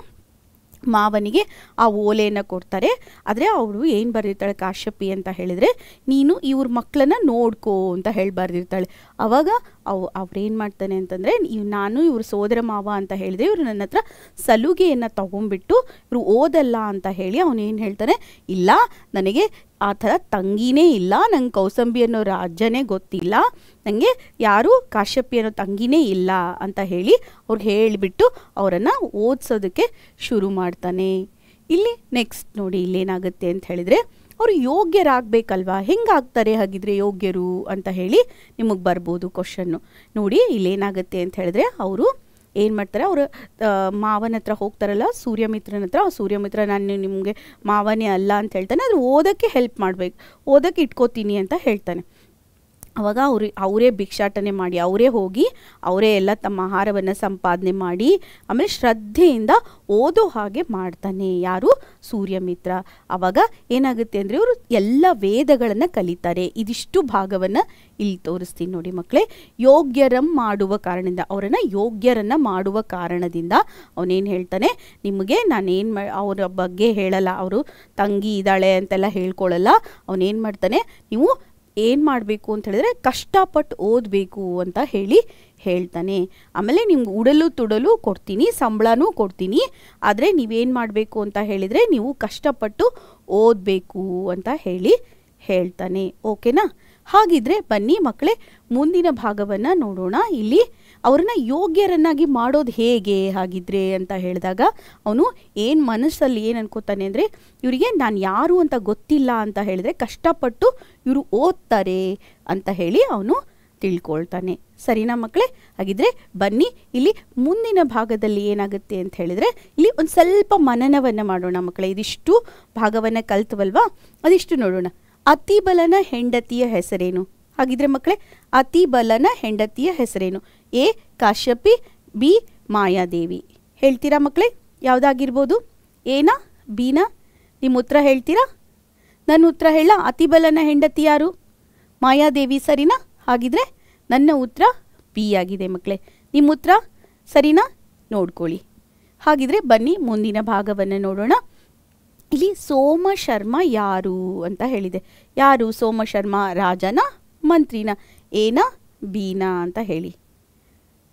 ಮಾವನಿಗೆ ಆ ಓಲೆಯನ್ನು ಕೊಡ್ತಾರೆ. ಆದರೆ ಅವರು ಏನು ಬರೆದಿರ್ತಾಳೆ ಕಾಶ್ಯಪಿ ಅಂತ ಹೇಳಿದರೆ, ನೀನು ಇವ್ರ ಮಕ್ಕಳನ್ನ ನೋಡ್ಕೋ ಅಂತ ಹೇಳಿ ಬರೆದಿರ್ತಾಳೆ. ಆವಾಗ ಅವ್ರೇನು ಮಾಡ್ತಾನೆ ಅಂತಂದರೆ, ನಾನು ಇವ್ರ ಸೋದರ ಮಾವ ಅಂತ ಹೇಳಿದೆ, ಇವರು ನನ್ನ ಹತ್ರ ಸಲುಗೆಯನ್ನು ತೊಗೊಂಡ್ಬಿಟ್ಟು ಇವರು ಓದಲ್ಲ ಅಂತ ಹೇಳಿ ಅವನೇನು ಹೇಳ್ತಾನೆ, ಇಲ್ಲ ನನಗೆ ಆ ಥರ ತಂಗಿನೇ ಇಲ್ಲ, ನಂಗೆ ಕೌಸಂಬಿ ಅನ್ನೋ ರಾಜ್ಯನೇ ಗೊತ್ತಿಲ್ಲ, ನನಗೆ ಯಾರು ಕಾಶ್ಯಪಿ ಅನ್ನೋ ತಂಗಿನೇ ಇಲ್ಲ ಅಂತ ಹೇಳಿ ಅವ್ರಿಗೆ ಹೇಳಿಬಿಟ್ಟು ಅವರನ್ನು ಓದಿಸೋದಕ್ಕೆ ಶುರು ಮಾಡ್ತಾನೆ. ಇಲ್ಲಿ ನೆಕ್ಸ್ಟ್ ನೋಡಿ, ಇಲ್ಲೇನಾಗುತ್ತೆ ಅಂತ ಹೇಳಿದರೆ, ಅವರು ಯೋಗ್ಯರಾಗಬೇಕಲ್ವಾ, ಹೆಂಗಾಗ್ತಾರೆ ಹಾಗಿದ್ರೆ ಯೋಗ್ಯರು ಅಂತ ಹೇಳಿ ನಿಮಗೆ ಬರ್ಬೋದು ಕ್ವಶನ್ನು. ನೋಡಿ ಇಲ್ಲೇನಾಗುತ್ತೆ ಅಂತ ಹೇಳಿದ್ರೆ, ಅವರು ಏನು ಮಾಡ್ತಾರೆ, ಅವರು ಮಾವನ ಹತ್ರ ಹೋಗ್ತಾರಲ್ಲ, ಸೂರ್ಯಮಿತ್ರನ ಹತ್ರ. ಆ ಸೂರ್ಯಮಿತ್ರ ನಾನು ನಿಮಗೆ ಮಾವನೇ ಅಲ್ಲ ಅಂತ ಹೇಳ್ತಾನೆ, ಅದು ಓದೋಕ್ಕೆ ಹೆಲ್ಪ್ ಮಾಡಬೇಕು, ಓದೋಕ್ಕೆ ಇಟ್ಕೋತೀನಿ ಅಂತ ಹೇಳ್ತಾನೆ. ಆವಾಗ ಅವರೇ ಭಿಕ್ಷಾಟನೆ ಮಾಡಿ, ಅವರೇ ಹೋಗಿ ಅವರೇ ಎಲ್ಲ ತಮ್ಮ ಆಹಾರವನ್ನು ಸಂಪಾದನೆ ಮಾಡಿ ಆಮೇಲೆ ಶ್ರದ್ಧೆಯಿಂದ ಓದೋ ಹಾಗೆ ಮಾಡ್ತಾನೆ. ಯಾರು? ಸೂರ್ಯಮಿತ್ರ. ಆವಾಗ ಏನಾಗುತ್ತೆ ಅಂದರೆ, ಇವರು ಎಲ್ಲ ವೇದಗಳನ್ನು ಕಲಿತಾರೆ. ಇದಿಷ್ಟು ಭಾಗವನ್ನು ಇಲ್ಲಿ ತೋರಿಸ್ತೀನಿ ನೋಡಿ ಮಕ್ಕಳೇ. ಅವರನ್ನು ಯೋಗ್ಯರನ್ನು ಮಾಡುವ ಕಾರಣದಿಂದ ಅವನೇನು ಹೇಳ್ತಾನೆ, ನಿಮಗೆ ನಾನೇನು ಅವರ ಬಗ್ಗೆ ಹೇಳಲ್ಲ, ಅವರು ತಂಗಿ ಇದ್ದಾಳೆ ಅಂತೆಲ್ಲ ಹೇಳ್ಕೊಳ್ಳಲ್ಲ. ಅವನೇನು ಮಾಡ್ತಾನೆ, ನೀವು ಏನು ಮಾಡಬೇಕು ಅಂತ ಹೇಳಿದ್ರೆ ಕಷ್ಟಪಟ್ಟು ಓದಬೇಕು ಅಂತ ಹೇಳ್ತಾನೆ. ಆಮೇಲೆ ನಿಮ್ಗೆ ಉಡಲು ತುಡಲು ಕೊಡ್ತೀನಿ, ಸಂಬಳನೂ ಕೊಡ್ತೀನಿ, ಆದರೆ ನೀವೇನು ಮಾಡಬೇಕು ಅಂತ ಹೇಳಿದರೆ ನೀವು ಕಷ್ಟಪಟ್ಟು ಓದಬೇಕು ಅಂತ ಹೇಳ್ತಾನೆ. ಓಕೆನಾ? ಹಾಗಿದ್ರೆ ಬನ್ನಿ ಮಕ್ಕಳೇ, ಮುಂದಿನ ಭಾಗವನ್ನು ನೋಡೋಣ. ಇಲ್ಲಿ ಅವ್ರನ್ನ ಯೋಗ್ಯರನ್ನಾಗಿ ಮಾಡೋದು ಹೇಗೆ ಹಾಗಿದ್ರೆ ಅಂತ ಹೇಳಿದಾಗ, ಅವನು ಏನು ಮನಸ್ಸಲ್ಲಿ ಏನು ಅನ್ಕೋತಾನೆ ಅಂದರೆ, ಇವರಿಗೆ ನಾನು ಯಾರು ಅಂತ ಗೊತ್ತಿಲ್ಲ ಅಂತ ಹೇಳಿದ್ರೆ ಕಷ್ಟಪಟ್ಟು ಇವರು ಓದ್ತಾರೆ ಅಂತ ಹೇಳಿ ಅವನು ತಿಳ್ಕೊಳ್ತಾನೆ. ಸರಿನಾ ಮಕ್ಕಳೇ? ಹಾಗಿದ್ರೆ ಬನ್ನಿ, ಇಲ್ಲಿ ಮುಂದಿನ ಭಾಗದಲ್ಲಿ ಏನಾಗುತ್ತೆ ಅಂತ ಹೇಳಿದರೆ, ಇಲ್ಲಿ ಒಂದು ಸ್ವಲ್ಪ ಮನನವನ್ನು ಮಾಡೋಣ ಮಕ್ಕಳೇ. ಇದಿಷ್ಟು ಭಾಗವನ್ನು ಕಲ್ತವಲ್ವಾ, ಅದಿಷ್ಟು ನೋಡೋಣ. ಅತಿಬಲನ ಹೆಂಡತಿಯ ಹೆಸರೇನು? ಹಾಗಿದ್ರೆ ಮಕ್ಕಳೇ, ಅತಿಬಲನ ಹೆಂಡತಿಯ ಹೆಸರೇನು? A Kashyapi, B Mayadevi. ಹೇಳ್ತೀರಾ ಮಕ್ಕಳೇ? ಯಾವುದಾಗಿರ್ಬೋದು? ಏನಾ ಬಿನಾ? ನಿಮ್ಮ ಉತ್ತರ ಹೇಳ್ತೀರಾ? ನನ್ನ ಉತ್ತರ ಹೇಳ. ಅತಿಬಲನ ಹೆಂಡತಿ ಯಾರು? ಮಾಯಾದೇವಿ. ಸರಿನಾ? ಹಾಗಿದ್ರೆ ನನ್ನ ಉತ್ತರ ಬಿ ಆಗಿದೆ ಮಕ್ಕಳೇ. ನಿಮ್ಮ ಉತ್ತರ ಸರಿನಾ? ನೋಡ್ಕೊಳ್ಳಿ. ಹಾಗಿದ್ರೆ ಬನ್ನಿ ಮುಂದಿನ ಭಾಗವನ್ನು ನೋಡೋಣ. ಇಲ್ಲಿ ಸೋಮಶರ್ಮ ಯಾರು ಅಂತ ಹೇಳಿದೆ. ಯಾರು ಸೋಮಶರ್ಮ? ರಾಜನ, ಮಂತ್ರಿನ? ಏನಾ ಬೀನಾ ಅಂತ ಹೇಳಿ.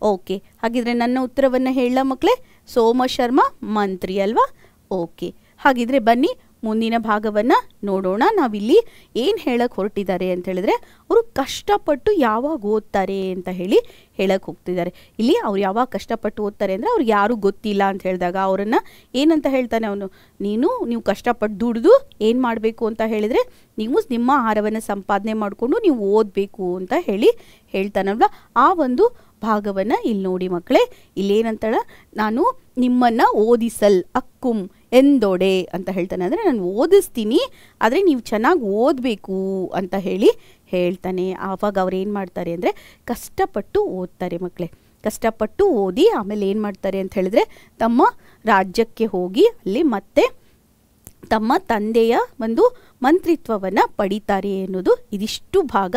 ಓಕೆ, ಹಾಗಿದ್ರೆ ನನ್ನ ಉತ್ತರವನ್ನು ಹೇಳ ಮಕ್ಕಳೇ. ಸೋಮಶರ್ಮ ಮಂತ್ರಿ ಅಲ್ವಾ? ಓಕೆ, ಹಾಗಿದ್ರೆ ಬನ್ನಿ ಮುಂದಿನ ಭಾಗವನ್ನು ನೋಡೋಣ. ನಾವಿಲ್ಲಿ ಏನು ಹೇಳಕ್ಕೆ ಹೊರಟಿದ್ದಾರೆ ಅಂತ ಹೇಳಿದ್ರೆ, ಅವರು ಕಷ್ಟಪಟ್ಟು ಯಾವಾಗ ಓದ್ತಾರೆ ಅಂತ ಹೇಳಕ್ಕೆ ಹೋಗ್ತಿದ್ದಾರೆ. ಇಲ್ಲಿ ಅವ್ರು ಯಾವಾಗ ಕಷ್ಟಪಟ್ಟು ಓದ್ತಾರೆ ಅಂದರೆ, ಅವ್ರಿಗೆ ಯಾರೂ ಗೊತ್ತಿಲ್ಲ ಅಂತ ಹೇಳಿದಾಗ ಅವರನ್ನು ಏನಂತ ಹೇಳ್ತಾನೆ ಅವನು, ನೀವು ಕಷ್ಟಪಟ್ಟು ದುಡಿದು ಏನು ಮಾಡಬೇಕು ಅಂತ ಹೇಳಿದರೆ, ನೀವು ನಿಮ್ಮ ಆಹಾರವನ್ನು ಸಂಪಾದನೆ ಮಾಡಿಕೊಂಡು ನೀವು ಓದಬೇಕು ಅಂತ ಹೇಳ್ತಾನಲ್ವ. ಆ ಒಂದು ಭಾಗವನ್ನು ಇಲ್ಲಿ ನೋಡಿ ಮಕ್ಕಳೇ. ಇಲ್ಲೇನಂತಾಳ, ನಾನು ನಿಮ್ಮನ್ನು ಓದಿಸಲ್ ಅಕ್ಕುಂ ಎಂದೊಡೆ ಅಂತ ಹೇಳ್ತಾನೆ. ಅಂದರೆ ನಾನು ಓದಿಸ್ತೀನಿ, ಆದರೆ ನೀವು ಚೆನ್ನಾಗಿ ಓದಬೇಕು ಅಂತ ಹೇಳ್ತಾನೆ. ಆವಾಗ ಅವ್ರು ಏನು ಮಾಡ್ತಾರೆ ಅಂದರೆ, ಕಷ್ಟಪಟ್ಟು ಓದ್ತಾರೆ ಮಕ್ಕಳೇ. ಕಷ್ಟಪಟ್ಟು ಓದಿ ಆಮೇಲೆ ಏನು ಮಾಡ್ತಾರೆ ಅಂತ ಹೇಳಿದ್ರೆ, ತಮ್ಮ ರಾಜ್ಯಕ್ಕೆ ಹೋಗಿ ಅಲ್ಲಿ ಮತ್ತೆ ತಮ್ಮ ತಂದೆಯ ಒಂದು ಮಂತ್ರಿತ್ವವನ್ನು ಪಡಿತಾರೆ ಎನ್ನುವುದು ಇದಿಷ್ಟು ಭಾಗ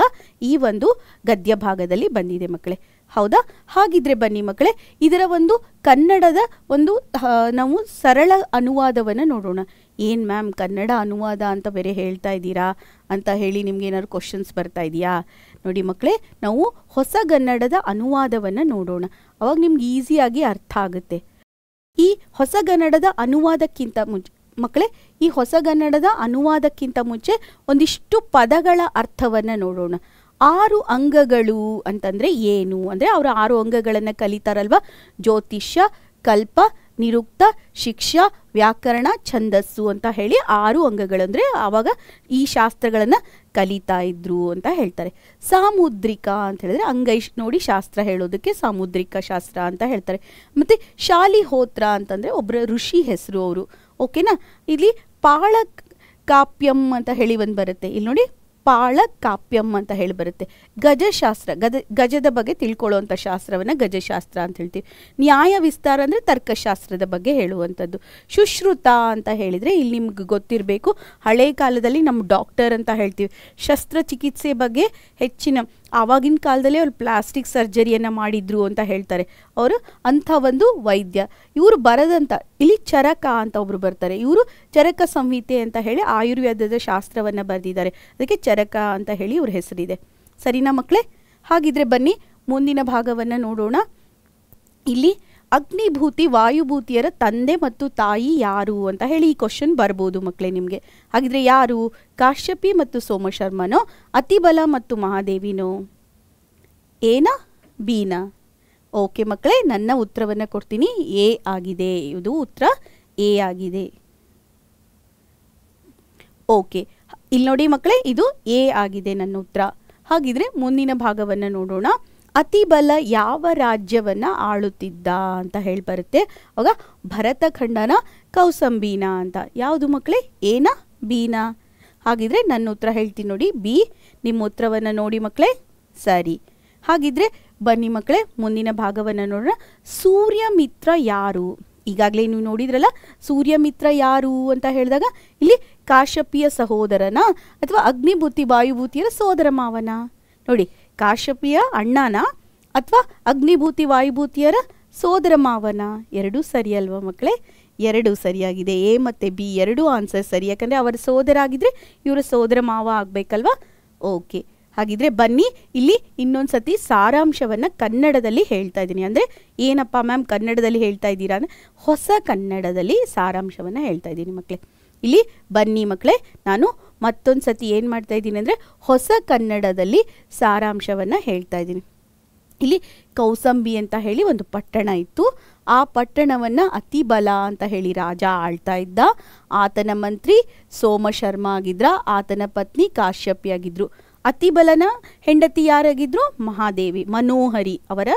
ಈ ಒಂದು ಗದ್ಯ ಭಾಗದಲ್ಲಿ ಬಂದಿದೆ ಮಕ್ಕಳೇ. ಹೌದಾ? ಹಾಗಿದ್ರೆ ಬನ್ನಿ ಮಕ್ಕಳೇ, ಇದರ ಒಂದು ಕನ್ನಡದ ಒಂದು ನಾವು ಸರಳ ಅನುವಾದವನ್ನು ನೋಡೋಣ. ಏನು ಮ್ಯಾಮ್ ಕನ್ನಡ ಅನುವಾದ ಅಂತ ಬೇರೆ ಹೇಳ್ತಾ ಇದ್ದೀರಾ ಅಂತ ಹೇಳಿ ನಿಮ್ಗೆ ಏನಾದ್ರು ಕ್ವಶನ್ಸ್ ಬರ್ತಾ ಇದೆಯಾ? ನೋಡಿ ಮಕ್ಕಳೇ, ನಾವು ಹೊಸಗನ್ನಡದ ಅನುವಾದವನ್ನು ನೋಡೋಣ. ಅವಾಗ ನಿಮ್ಗೆ ಈಸಿಯಾಗಿ ಅರ್ಥ ಆಗುತ್ತೆ. ಈ ಹೊಸಗನ್ನಡದ ಅನುವಾದಕ್ಕಿಂತ ಮುಂಚೆ ಮಕ್ಕಳೇ, ಈ ಹೊಸಗನ್ನಡದ ಅನುವಾದಕ್ಕಿಂತ ಮುಂಚೆ ಒಂದಿಷ್ಟು ಪದಗಳ ಅರ್ಥವನ್ನು ನೋಡೋಣ. 6 ಅಂಗಗಳು ಅಂತಂದರೆ ಏನು? ಅಂದರೆ ಅವರು 6 ಅಂಗಗಳನ್ನು ಕಲಿತಾರಲ್ವ. ಜ್ಯೋತಿಷ್ಯ, ಕಲ್ಪ, ನಿರುಕ್ತ, ಶಿಕ್ಷಾ, ವ್ಯಾಕರಣ, ಛಂದಸ್ಸು ಅಂತ ಹೇಳಿ 6 ಅಂಗಗಳು. ಅಂದರೆ ಆವಾಗ ಈ ಶಾಸ್ತ್ರಗಳನ್ನು ಕಲಿತಾ ಇದ್ರು ಅಂತ ಹೇಳ್ತಾರೆ. ಸಾಮುದ್ರಿಕ ಅಂತ ಹೇಳಿದ್ರೆ ಅಂಗೈ ನೋಡಿ ಶಾಸ್ತ್ರ ಹೇಳೋದಕ್ಕೆ ಸಾಮುದ್ರಿಕ ಶಾಸ್ತ್ರ ಅಂತ ಹೇಳ್ತಾರೆ. ಮತ್ತು ಶಾಲಿಹೋತ್ರ ಅಂತಂದರೆ ಒಬ್ಬರ ಋಷಿ ಹೆಸರು ಅವರು. ಓಕೆನಾ? ಇಲ್ಲಿ ಪಾಳ ಕಾಪ್ಯಂ ಅಂತ ಹೇಳಿ ಒಂದು ಬರುತ್ತೆ. ಇಲ್ಲಿ ನೋಡಿ ಪಾಳ ಕಾಪ್ಯಂ ಅಂತ ಹೇಳಿ ಬರುತ್ತೆ. ಗಜಶಾಸ್ತ್ರ, ಗಜದ ಬಗ್ಗೆ ತಿಳ್ಕೊಳ್ಳುವಂಥ ಶಾಸ್ತ್ರವನ್ನು ಗಜಶಾಸ್ತ್ರ ಅಂತ ಹೇಳ್ತೀವಿ. ನ್ಯಾಯ ವಿಸ್ತಾರ ಅಂದರೆ ತರ್ಕಶಾಸ್ತ್ರದ ಬಗ್ಗೆ ಹೇಳುವಂಥದ್ದು. ಶುಶ್ರುತ ಅಂತ ಹೇಳಿದರೆ ಇಲ್ಲಿ ನಿಮ್ಗೆ ಗೊತ್ತಿರಬೇಕು, ಹಳೆ ಕಾಲದಲ್ಲಿ ನಮ್ಮ ಡಾಕ್ಟರ್ ಅಂತ ಹೇಳ್ತೀವಿ. ಶಸ್ತ್ರಚಿಕಿತ್ಸೆ ಬಗ್ಗೆ ಹೆಚ್ಚಿನ ಆವಾಗಿನ ಕಾಲದಲ್ಲಿ ಅವ್ರು ಪ್ಲಾಸ್ಟಿಕ್ ಸರ್ಜರಿಯನ್ನು ಮಾಡಿದ್ರು ಅಂತ ಹೇಳ್ತಾರೆ. ಅವರು ಅಂಥ ಒಂದು ವೈದ್ಯ. ಇವರು ಬರದಂಥ ಇಲ್ಲಿ ಚರಕ ಅಂತ ಒಬ್ರು ಬರ್ತಾರೆ. ಇವರು ಚರಕ ಸಂಹಿತೆ ಅಂತ ಹೇಳಿ ಆಯುರ್ವೇದದ ಶಾಸ್ತ್ರವನ್ನು ಬರೆದಿದ್ದಾರೆ. ಅದಕ್ಕೆ ಚರಕ ಅಂತ ಹೇಳಿ ಇವ್ರ ಹೆಸರಿದೆ. ಸರಿನಾ ಮಕ್ಕಳೇ? ಹಾಗಿದ್ರೆ ಬನ್ನಿ ಮುಂದಿನ ಭಾಗವನ್ನು ನೋಡೋಣ. ಇಲ್ಲಿ ಅಗ್ನಿಭೂತಿ ವಾಯುಭೂತಿಯರ ತಂದೆ ಮತ್ತು ತಾಯಿ ಯಾರು ಅಂತ ಹೇಳಿ ಈ ಕ್ವಶನ್ ಬರ್ಬೋದು ಮಕ್ಕಳೇ ನಿಮಗೆ. ಹಾಗಿದ್ರೆ ಯಾರು? ಕಾಶ್ಯಪಿ ಮತ್ತು ಸೋಮಶರ್ಮನೋ, ಅತಿಬಲ ಮತ್ತು ಮಹಾದೇವಿನೋ? ಏನಾ ಬೀನಾ? ಓಕೆ ಮಕ್ಕಳೇ, ನನ್ನ ಉತ್ತರವನ್ನು ಕೊಡ್ತೀನಿ. ಎ ಆಗಿದೆ. ಇದು ಉತ್ತರ ಎ ಆಗಿದೆ. ಓಕೆ, ಇಲ್ಲಿ ನೋಡಿ ಮಕ್ಕಳೇ, ಇದು ಎ ಆಗಿದೆ ನನ್ನ ಉತ್ತರ. ಹಾಗಿದ್ರೆ ಮುಂದಿನ ಭಾಗವನ್ನು ನೋಡೋಣ. ಅತಿಬಲ ಯಾವ ರಾಜ್ಯವನ್ನು ಆಳುತ್ತಿದ್ದ ಅಂತ ಹೇಳಿ ಬರುತ್ತೆ. ಆವಾಗ ಭರತಖಂಡನ, ಕೌಸಂಬಿನ ಅಂತ. ಯಾವುದು ಮಕ್ಕಳೇ? ಏನಾ ಬೀನಾ? ಹಾಗಿದ್ರೆ ನನ್ನ ಉತ್ತರ ಹೇಳ್ತೀನಿ ನೋಡಿ, ಬಿ. ನಿಮ್ಮ ಉತ್ತರವನ್ನು ನೋಡಿ ಮಕ್ಕಳೇ. ಸರಿ. ಹಾಗಿದ್ರೆ ಬನ್ನಿ ಮಕ್ಕಳೇ ಮುಂದಿನ ಭಾಗವನ್ನು ನೋಡೋಣ. ಸೂರ್ಯಮಿತ್ರ ಯಾರು? ಈಗಾಗಲೇ ನೀವು ನೋಡಿದ್ರಲ್ಲ, ಸೂರ್ಯಮಿತ್ರ ಯಾರು ಅಂತ ಹೇಳಿದಾಗ ಇಲ್ಲಿ ಕಾಶ್ಯಪಿಯ ಸಹೋದರನ ಅಥವಾ ಅಗ್ನಿಭೂತಿ ವಾಯುಭೂತಿಯರ ಸೋದರ ಮಾವನ? ನೋಡಿ, ಕಾಶ್ಯಪಿಯ ಅಣ್ಣನ ಅಥವಾ ಅಗ್ನಿಭೂತಿ ವಾಯುಭೂತಿಯರ ಸೋದರ ಮಾವನ? ಎರಡೂ ಸರಿ ಅಲ್ವಾ ಮಕ್ಕಳೇ? ಎರಡೂ ಸರಿಯಾಗಿದೆ. ಎ ಮತ್ತು ಬಿ ಎರಡೂ ಆನ್ಸರ್ ಸರಿ. ಯಾಕಂದರೆ ಅವರ ಸೋದರ ಆಗಿದ್ರೆ ಇವರ ಸೋದರ ಮಾವ ಆಗಬೇಕಲ್ವಾ? ಓಕೆ, ಹಾಗಿದ್ರೆ ಬನ್ನಿ ಇಲ್ಲಿ ಇನ್ನೊಂದು ಸತಿ ಸಾರಾಂಶವನ್ನು ಕನ್ನಡದಲ್ಲಿ ಹೇಳ್ತಾ ಇದ್ದೀನಿ. ಅಂದರೆ ಏನಪ್ಪ ಮ್ಯಾಮ್ ಕನ್ನಡದಲ್ಲಿ ಹೇಳ್ತಾ ಇದ್ದೀರಾ ಅಂದರೆ ಹೊಸ ಕನ್ನಡದಲ್ಲಿ ಸಾರಾಂಶವನ್ನು ಹೇಳ್ತಾ ಇದ್ದೀನಿ ಮಕ್ಕಳೇ. ಇಲ್ಲಿ ಬನ್ನಿ ಮಕ್ಕಳೇ, ನಾನು ಮತ್ತೊಂದು ಸತಿ ಏನು ಮಾಡ್ತಾ ಇದ್ದೀನಿ ಅಂದರೆ ಹೊಸ ಕನ್ನಡದಲ್ಲಿ ಸಾರಾಂಶವನ್ನು ಹೇಳ್ತಾ ಇದ್ದೀನಿ. ಇಲ್ಲಿ ಕೌಸಂಬಿ ಅಂತ ಹೇಳಿ ಒಂದು ಪಟ್ಟಣ ಇತ್ತು. ಆ ಪಟ್ಟಣವನ್ನು ಅತಿಬಲ ಅಂತ ಹೇಳಿ ರಾಜ ಆಳ್ತಾ ಇದ್ದ. ಆತನ ಮಂತ್ರಿ ಸೋಮಶರ್ಮ ಆಗಿದ್ರ. ಆತನ ಪತ್ನಿ ಕಾಶ್ಯಪಿ ಆಗಿದ್ರು. ಅತಿಬಲನ ಹೆಂಡತಿ ಯಾರಾಗಿದ್ರು? ಮಹಾದೇವಿ, ಮನೋಹರಿ. ಅವರ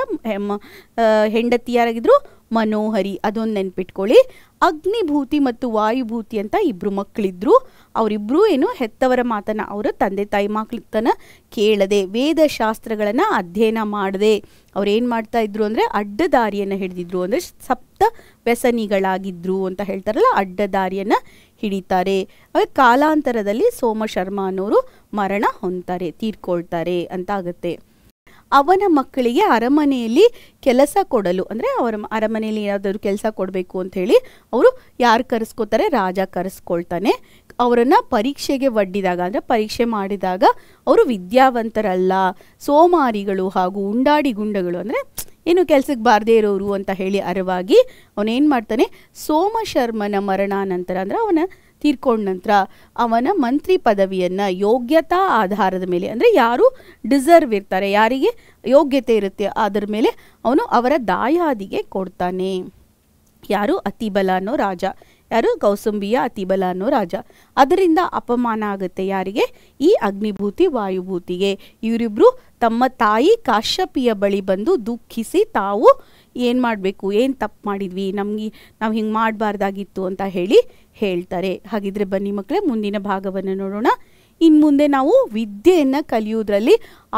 ಹೆಂಡತಿ ಯಾರಾಗಿದ್ರು? ಮನೋಹರಿ. ಅದೊಂದು ನೆನ್ಪಿಟ್ಕೊಳ್ಳಿ. ಅಗ್ನಿಭೂತಿ ಮತ್ತು ವಾಯುಭೂತಿ ಅಂತ ಇಬ್ಬರು ಮಕ್ಕಳಿದ್ರು. ಅವರಿಬ್ಬರು ಏನು ಹೆತ್ತವರ ಮಾತನ್ನು, ಅವರ ತಂದೆ ತಾಯಿ ಮಾತನ್ನ ಕೇಳದೆ, ವೇದಶಾಸ್ತ್ರಗಳನ್ನು ಅಧ್ಯಯನ ಮಾಡದೆ ಅವ್ರೇನು ಮಾಡ್ತಾ ಇದ್ರು ಅಂದರೆ ಅಡ್ಡದಾರಿಯನ್ನು ಹಿಡಿದಿದ್ರು. ಅಂದರೆ ಸಪ್ತ ವ್ಯಸನಿಗಳಾಗಿದ್ರು ಅಂತ ಹೇಳ್ತಾರಲ್ಲ, ಅಡ್ಡದಾರಿಯನ್ನು ಹಿಡಿತಾರೆ. ಕಾಲಾಂತರದಲ್ಲಿ ಸೋಮಶರ್ಮ ಅನ್ನೋರು ಮರಣ ಹೊಂದ್ತಾರೆ, ತೀರ್ಕೊಳ್ತಾರೆ ಅಂತ ಆಗುತ್ತೆ. ಅವನ ಮಕ್ಕಳಿಗೆ ಅರಮನೆಯಲ್ಲಿ ಕೆಲಸ ಕೊಡಲು, ಅಂದರೆ ಅವರ ಅರಮನೆಯಲ್ಲಿ ಏನಾದರೂ ಕೆಲಸ ಕೊಡಬೇಕು ಅಂಥೇಳಿ ಅವರು ಯಾರು ಕರೆಸ್ಕೋತಾರೆ? ರಾಜ ಕರೆಸ್ಕೊಳ್ತಾನೆ. ಅವರನ್ನು ಪರೀಕ್ಷೆಗೆ ಒಡ್ಡಿದಾಗ, ಅಂದರೆ ಪರೀಕ್ಷೆ ಮಾಡಿದಾಗ ಅವರು ವಿದ್ಯಾವಂತರಲ್ಲ, ಸೋಮಾರಿಗಳು ಹಾಗೂ ಉಂಡಾಡಿ ಗುಂಡಗಳು, ಅಂದರೆ ಏನು ಕೆಲಸಕ್ಕೆ ಬಾರದೇ ಇರೋರು ಅಂತ ಹೇಳಿ ಅರಿವಾಗಿ ಅವನೇನು ಮಾಡ್ತಾನೆ? ಸೋಮಶರ್ಮನ ಮರಣಾನಂತರ, ಅಂದರೆ ಅವನ ತೀರ್ಕೊಂಡ ನಂತರ ಅವನ ಮಂತ್ರಿ ಪದವಿಯನ್ನು ಯೋಗ್ಯತಾ ಆಧಾರದ ಮೇಲೆ, ಅಂದರೆ ಯಾರು ಡಿಸರ್ವ್ ಇರ್ತಾರೆ, ಯಾರಿಗೆ ಯೋಗ್ಯತೆ ಇರುತ್ತೆ ಅದರ ಮೇಲೆ ಅವನು ಅವರ ದಾಯಾದಿಗೆ ಕೊಡ್ತಾನೆ. ಯಾರು? ಅತಿಬಲ ಅನ್ನೋ ರಾಜ. ಯಾರು? ಕೌಸಂಬಿಯ ಅತಿಬಲ ಅನ್ನೋ ರಾಜ. ಅದರಿಂದ ಅಪಮಾನ ಆಗುತ್ತೆ ಯಾರಿಗೆ? ಈ ಅಗ್ನಿಭೂತಿ ವಾಯುಭೂತಿಗೆ. ಇವರಿಬ್ಬರು ತಮ್ಮ ತಾಯಿ ಕಾಶ್ಯಪಿಯ ಬಳಿ ಬಂದು ದುಃಖಿಸಿ ತಾವು ಏನು ಮಾಡಬೇಕು, ಏನು ತಪ್ಪು ಮಾಡಿದ್ವಿ, ನಾವು ಹಿಂಗೆ ಮಾಡಬಾರ್ದಾಗಿತ್ತು ಅಂತ ಹೇಳ್ತಾರೆ. ಹಾಗಿದ್ರೆ ಬನ್ನಿ ಮಕ್ಕಳೇ ಮುಂದಿನ ಭಾಗವನ್ನು ನೋಡೋಣ. ಇನ್ನು ಮುಂದೆ ನಾವು ವಿದ್ಯೆಯನ್ನು ಕಲಿಯೋದ್ರಲ್ಲಿ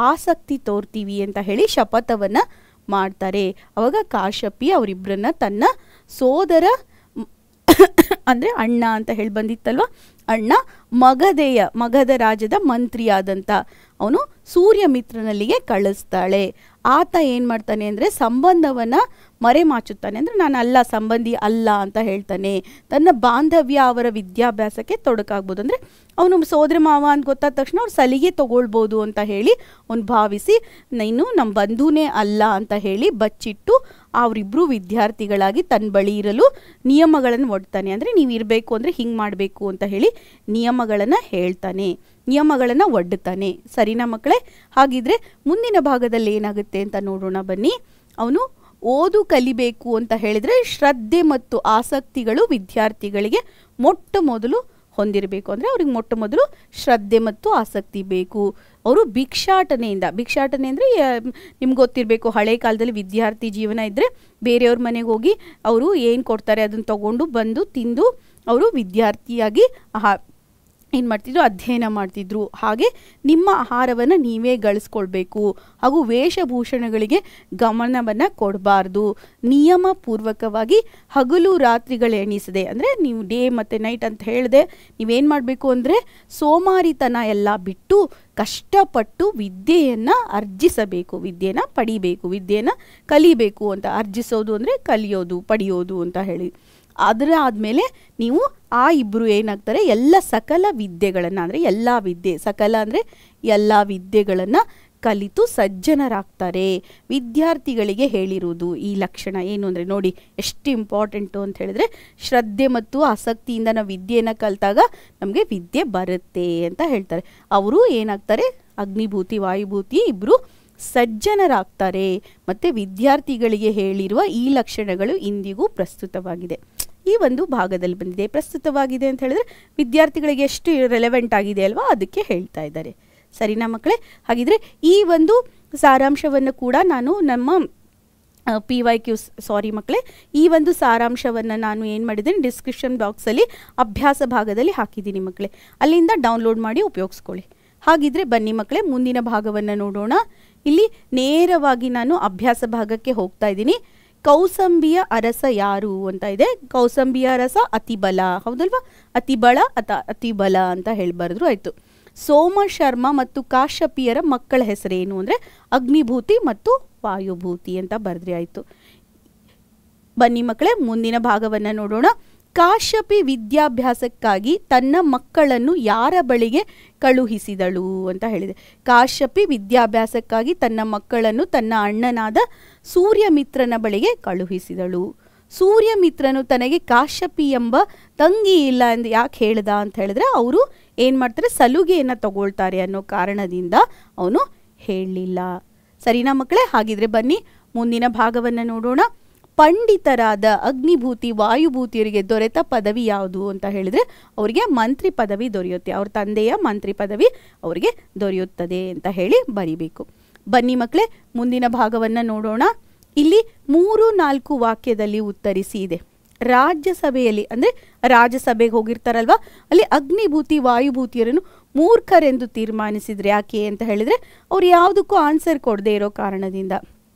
ಆಸಕ್ತಿ ತೋರ್ತೀವಿ ಅಂತ ಹೇಳಿ ಶಪಥವನ್ನು ಮಾಡ್ತಾರೆ. ಅವಾಗ ಕಾಶ್ಯಪಿ ಅವರಿಬ್ಬರನ್ನ ತನ್ನ ಸೋದರ ಅಂದರೆ ಅಣ್ಣ ಅಂತ ಹೇಳಿ ಬಂದಿತ್ತಲ್ವ, ಅಣ್ಣ ಮಗಧ ರಾಜ್ಯದ ಮಂತ್ರಿಯಾದಂಥ ಅವನು ಸೂರ್ಯಮಿತ್ರನಲ್ಲಿಗೆ ಕಳಿಸ್ತಾಳೆ. ಆತ ಏನು ಮಾಡ್ತಾನೆ ಅಂದರೆ ಸಂಬಂಧವನ್ನು ಮರೆಮಾಚುತ್ತಾನೆ, ಅಂದರೆ ನಾನು ಅಲ್ಲ, ಸಂಬಂಧಿ ಅಲ್ಲ ಅಂತ ಹೇಳ್ತಾನೆ. ತನ್ನ ಬಾಂಧವ್ಯ ಅವರ ವಿದ್ಯಾಭ್ಯಾಸಕ್ಕೆ ತೊಡಕಾಗ್ಬೋದು, ಅಂದರೆ ಅವನು ಸೋದರ ಮಾವ ಅಂತ ಗೊತ್ತಾದ ತಕ್ಷಣ ಅವ್ರು ಸಲಿಗೆ ತಗೊಳ್ಬೋದು ಅಂತ ಹೇಳಿ ಅವನು ಭಾವಿಸಿ ನೀನು ನಮ್ಮ ಬಂಧುನೇ ಅಲ್ಲ ಅಂತ ಹೇಳಿ ಬಚ್ಚಿಟ್ಟು ಅವರಿಬ್ಬರು ವಿದ್ಯಾರ್ಥಿಗಳಾಗಿ ತನ್ನ ಬಳಿ ಇರಲು ನಿಯಮಗಳನ್ನು ಒಡ್ತಾನೆ. ಅಂದರೆ ನೀವು ಇರಬೇಕು ಅಂದರೆ ಹಿಂಗೆ ಮಾಡಬೇಕು ಅಂತ ಹೇಳಿ ನಿಯಮಗಳನ್ನು ಹೇಳ್ತಾನೆ, ನಿಯಮಗಳನ್ನು ಒಡ್ಡುತ್ತಾನೆ. ಸರಿನಾ ಮಕ್ಕಳೇ? ಹಾಗಿದ್ರೆ ಮುಂದಿನ ಭಾಗದಲ್ಲಿ ಏನಾಗುತ್ತೆ ಅಂತ ನೋಡೋಣ ಬನ್ನಿ. ಅವನು ಓದು ಕಲಿಬೇಕು ಅಂತ ಹೇಳಿದರೆ ಶ್ರದ್ಧೆ ಮತ್ತು ಆಸಕ್ತಿಗಳು ವಿದ್ಯಾರ್ಥಿಗಳಿಗೆ ಮೊಟ್ಟ ಮೊದಲು ಹೊಂದಿರಬೇಕು. ಅಂದರೆ ಅವ್ರಿಗೆ ಮೊಟ್ಟ ಮೊದಲು ಶ್ರದ್ಧೆ ಮತ್ತು ಆಸಕ್ತಿ ಬೇಕು. ಅವರು ಭಿಕ್ಷಾಟನೆ ಅಂದರೆ ನಿಮ್ಗೆ ಗೊತ್ತಿರಬೇಕು, ಹಳೆ ಕಾಲದಲ್ಲಿ ವಿದ್ಯಾರ್ಥಿ ಜೀವನ ಇದ್ದರೆ ಬೇರೆಯವ್ರ ಮನೆಗೆ ಹೋಗಿ ಅವರು ಏನು ಕೊಡ್ತಾರೆ ಅದನ್ನು ತಗೊಂಡು ಬಂದು ತಿಂದು ಅವರು ವಿದ್ಯಾರ್ಥಿಯಾಗಿ ಏನು ಮಾಡ್ತಿದ್ರು, ಅಧ್ಯಯನ ಮಾಡ್ತಿದ್ರು. ಹಾಗೆ ನಿಮ್ಮ ಆಹಾರವನ್ನು ನೀವೇ ಗಳಿಸ್ಕೊಳ್ಬೇಕು, ಹಾಗೂ ವೇಷಭೂಷಣಗಳಿಗೆ ಗಮನವನ್ನು ಕೊಡಬಾರ್ದು. ನಿಯಮಪೂರ್ವಕವಾಗಿ ಹಗಲು ರಾತ್ರಿಗಳು ಎಣಿಸದೆ, ಅಂದರೆ ನೀವು ಡೇ ಮತ್ತು ನೈಟ್ ಅಂತ ಹೇಳಿದೆ, ನೀವೇನು ಮಾಡಬೇಕು ಅಂದರೆ ಸೋಮಾರಿತನ ಎಲ್ಲ ಬಿಟ್ಟು ಕಷ್ಟಪಟ್ಟು ವಿದ್ಯೆಯನ್ನು ಅರ್ಜಿಸಬೇಕು, ವಿದ್ಯೆಯನ್ನು ಪಡಿಬೇಕು, ವಿದ್ಯೆಯನ್ನು ಕಲಿಬೇಕು ಅಂತ. ಅರ್ಜಿಸೋದು ಅಂದರೆ ಕಲಿಯೋದು, ಪಡೆಯೋದು ಅಂತ ಹೇಳಿ. ಅದರ ಆದಮೇಲೆ ನೀವು ಆ ಇಬ್ಬರು ಏನಾಗ್ತಾರೆ, ಎಲ್ಲ ಸಕಲ ವಿದ್ಯೆಗಳನ್ನು, ಅಂದರೆ ಎಲ್ಲ ವಿದ್ಯೆ, ಸಕಲ ಅಂದರೆ ಎಲ್ಲ ವಿದ್ಯೆಗಳನ್ನು ಕಲಿತು ಸಜ್ಜನರಾಗ್ತಾರೆ. ವಿದ್ಯಾರ್ಥಿಗಳಿಗೆ ಹೇಳಿರುವುದು ಈ ಲಕ್ಷಣ ಏನು ಅಂದರೆ ನೋಡಿ ಎಷ್ಟು ಇಂಪಾರ್ಟೆಂಟು ಅಂತ ಹೇಳಿದ್ರೆ, ಶ್ರದ್ಧೆ ಮತ್ತು ಆಸಕ್ತಿಯಿಂದ ನಾವು ವಿದ್ಯೆಯನ್ನು ಕಲಿತಾಗ ನಮಗೆ ವಿದ್ಯೆ ಬರುತ್ತೆ ಅಂತ ಹೇಳ್ತಾರೆ. ಅವರು ಏನಾಗ್ತಾರೆ, ಅಗ್ನಿಭೂತಿ ವಾಯುಭೂತಿ ಇಬ್ಬರು ಸಜ್ಜನರಾಗ್ತಾರೆ. ಮತ್ತು ವಿದ್ಯಾರ್ಥಿಗಳಿಗೆ ಹೇಳಿರುವ ಈ ಲಕ್ಷಣಗಳು ಇಂದಿಗೂ ಪ್ರಸ್ತುತವಾಗಿದೆ. ಈ ಒಂದು ಭಾಗದಲ್ಲಿ ಬಂದಿದೆ. ಪ್ರಸ್ತುತವಾಗಿದೆ ಅಂತ ಹೇಳಿದ್ರೆ ವಿದ್ಯಾರ್ಥಿಗಳಿಗೆ ಎಷ್ಟು ರೆಲೆವೆಂಟ್ ಆಗಿದೆ ಅಲ್ವಾ, ಅದಕ್ಕೆ ಹೇಳ್ತಾ ಇದ್ದಾರೆ. ಸರಿನಾ ಮಕ್ಕಳೇ? ಹಾಗಿದ್ರೆ ಈ ಒಂದು ಸಾರಾಂಶವನ್ನು ಕೂಡ ನಾನು ನಮ್ಮ PYQ ಮಕ್ಕಳೇ, ಈ ಒಂದು ಸಾರಾಂಶವನ್ನು ನಾನು ಏನು ಮಾಡಿದ್ದೀನಿ, ಡಿಸ್ಕ್ರಿಪ್ಷನ್ ಬಾಕ್ಸಲ್ಲಿ ಅಭ್ಯಾಸ ಭಾಗದಲ್ಲಿ ಹಾಕಿದ್ದೀನಿ ಮಕ್ಕಳೇ, ಅಲ್ಲಿಂದ ಡೌನ್ಲೋಡ್ ಮಾಡಿ ಉಪಯೋಗಿಸ್ಕೊಳ್ಳಿ. ಹಾಗಿದ್ರೆ ಬನ್ನಿ ಮಕ್ಕಳೇ, ಮುಂದಿನ ಭಾಗವನ್ನು ನೋಡೋಣ. ಇಲ್ಲಿ ನೇರವಾಗಿ ನಾನು ಅಭ್ಯಾಸ ಭಾಗಕ್ಕೆ ಹೋಗ್ತಾ ಇದ್ದೀನಿ. ಕೌಸಂಬಿಯ ಅರಸ ಯಾರು ಅಂತ ಇದೆ. ಕೌಸಂಬಿಯ ಅರಸ ಅತಿಬಲ, ಹೌದಲ್ವಾ? ಅತಿಬಲ ಅತಿಬಲ ಅಂತ ಹೇಳಿ ಬರೆದ್ರು ಆಯಿತು. ಸೋಮ ಶರ್ಮ ಮತ್ತು ಕಾಶ್ಯಪಿಯರ ಮಕ್ಕಳ ಹೆಸರೇನು ಅಂದರೆ ಅಗ್ನಿಭೂತಿ ಮತ್ತು ವಾಯುಭೂತಿ ಅಂತ ಬರೆದ್ರೆ ಆಯಿತು. ಬನ್ನಿ ಮಕ್ಕಳೇ, ಮುಂದಿನ ಭಾಗವನ್ನು ನೋಡೋಣ. ಕಾಶ್ಯಪಿ ವಿದ್ಯಾಭ್ಯಾಸಕ್ಕಾಗಿ ತನ್ನ ಮಕ್ಕಳನ್ನು ಯಾರ ಬಳಿಗೆ ಕಳುಹಿಸಿದಳು ಅಂತ ಹೇಳಿದೆ. ಕಾಶ್ಯಪಿ ವಿದ್ಯಾಭ್ಯಾಸಕ್ಕಾಗಿ ತನ್ನ ಮಕ್ಕಳನ್ನು ತನ್ನ ಅಣ್ಣನಾದ ಸೂರ್ಯಮಿತ್ರನ ಬಳಿಗೆ ಕಳುಹಿಸಿದಳು. ಸೂರ್ಯಮಿತ್ರನು ತನಗೆ ಕಾಶ್ಯಪಿ ಎಂಬ ತಂಗಿ ಇಲ್ಲ ಎಂದು ಯಾಕೆ ಹೇಳ್ದ ಅಂತ ಹೇಳಿದ್ರೆ, ಅವರು ಏನು ಮಾಡ್ತಾರೆ, ಸಲುಗೆಯನ್ನು ತಗೊಳ್ತಾರೆ ಅನ್ನೋ ಕಾರಣದಿಂದ ಅವನು ಹೇಳಲಿಲ್ಲ. ಸರಿನಾ ಮಕ್ಕಳೇ? ಹಾಗಿದ್ರೆ ಬನ್ನಿ ಮುಂದಿನ ಭಾಗವನ್ನು ನೋಡೋಣ. ಪಂಡಿತರಾದ ಅಗ್ನಿಭೂತಿ ವಾಯುಭೂತಿಯರಿಗೆ ದೊರೆತ ಪದವಿ ಯಾವುದು ಅಂತ ಹೇಳಿದ್ರೆ ಅವರಿಗೆ ಮಂತ್ರಿ ಪದವಿ ದೊರೆಯುತ್ತೆ. ಅವ್ರ ತಂದೆಯ ಮಂತ್ರಿ ಪದವಿ ಅವರಿಗೆ ದೊರೆಯುತ್ತದೆ ಅಂತ ಹೇಳಿ ಬರಿಬೇಕು. ಬನ್ನಿ ಮಕ್ಕಳೇ, ಮುಂದಿನ ಭಾಗವನ್ನು ನೋಡೋಣ. ಇಲ್ಲಿ 3-4 ವಾಕ್ಯದಲ್ಲಿ ಉತ್ತರಿಸಿ ಇದೆ. ರಾಜ್ಯಸಭೆಯಲ್ಲಿ, ಅಂದರೆ ರಾಜ್ಯಸಭೆಗೆ ಹೋಗಿರ್ತಾರಲ್ವ, ಅಲ್ಲಿ ಅಗ್ನಿಭೂತಿ ವಾಯುಭೂತಿಯರನ್ನು ಮೂರ್ಖರೆಂದು ತೀರ್ಮಾನಿಸಿದ್ರೆ ಯಾಕೆ ಅಂತ ಹೇಳಿದರೆ, ಅವ್ರು ಯಾವುದಕ್ಕೂ ಆನ್ಸರ್ ಕೊಡದೇ ಇರೋ ಕಾರಣದಿಂದ,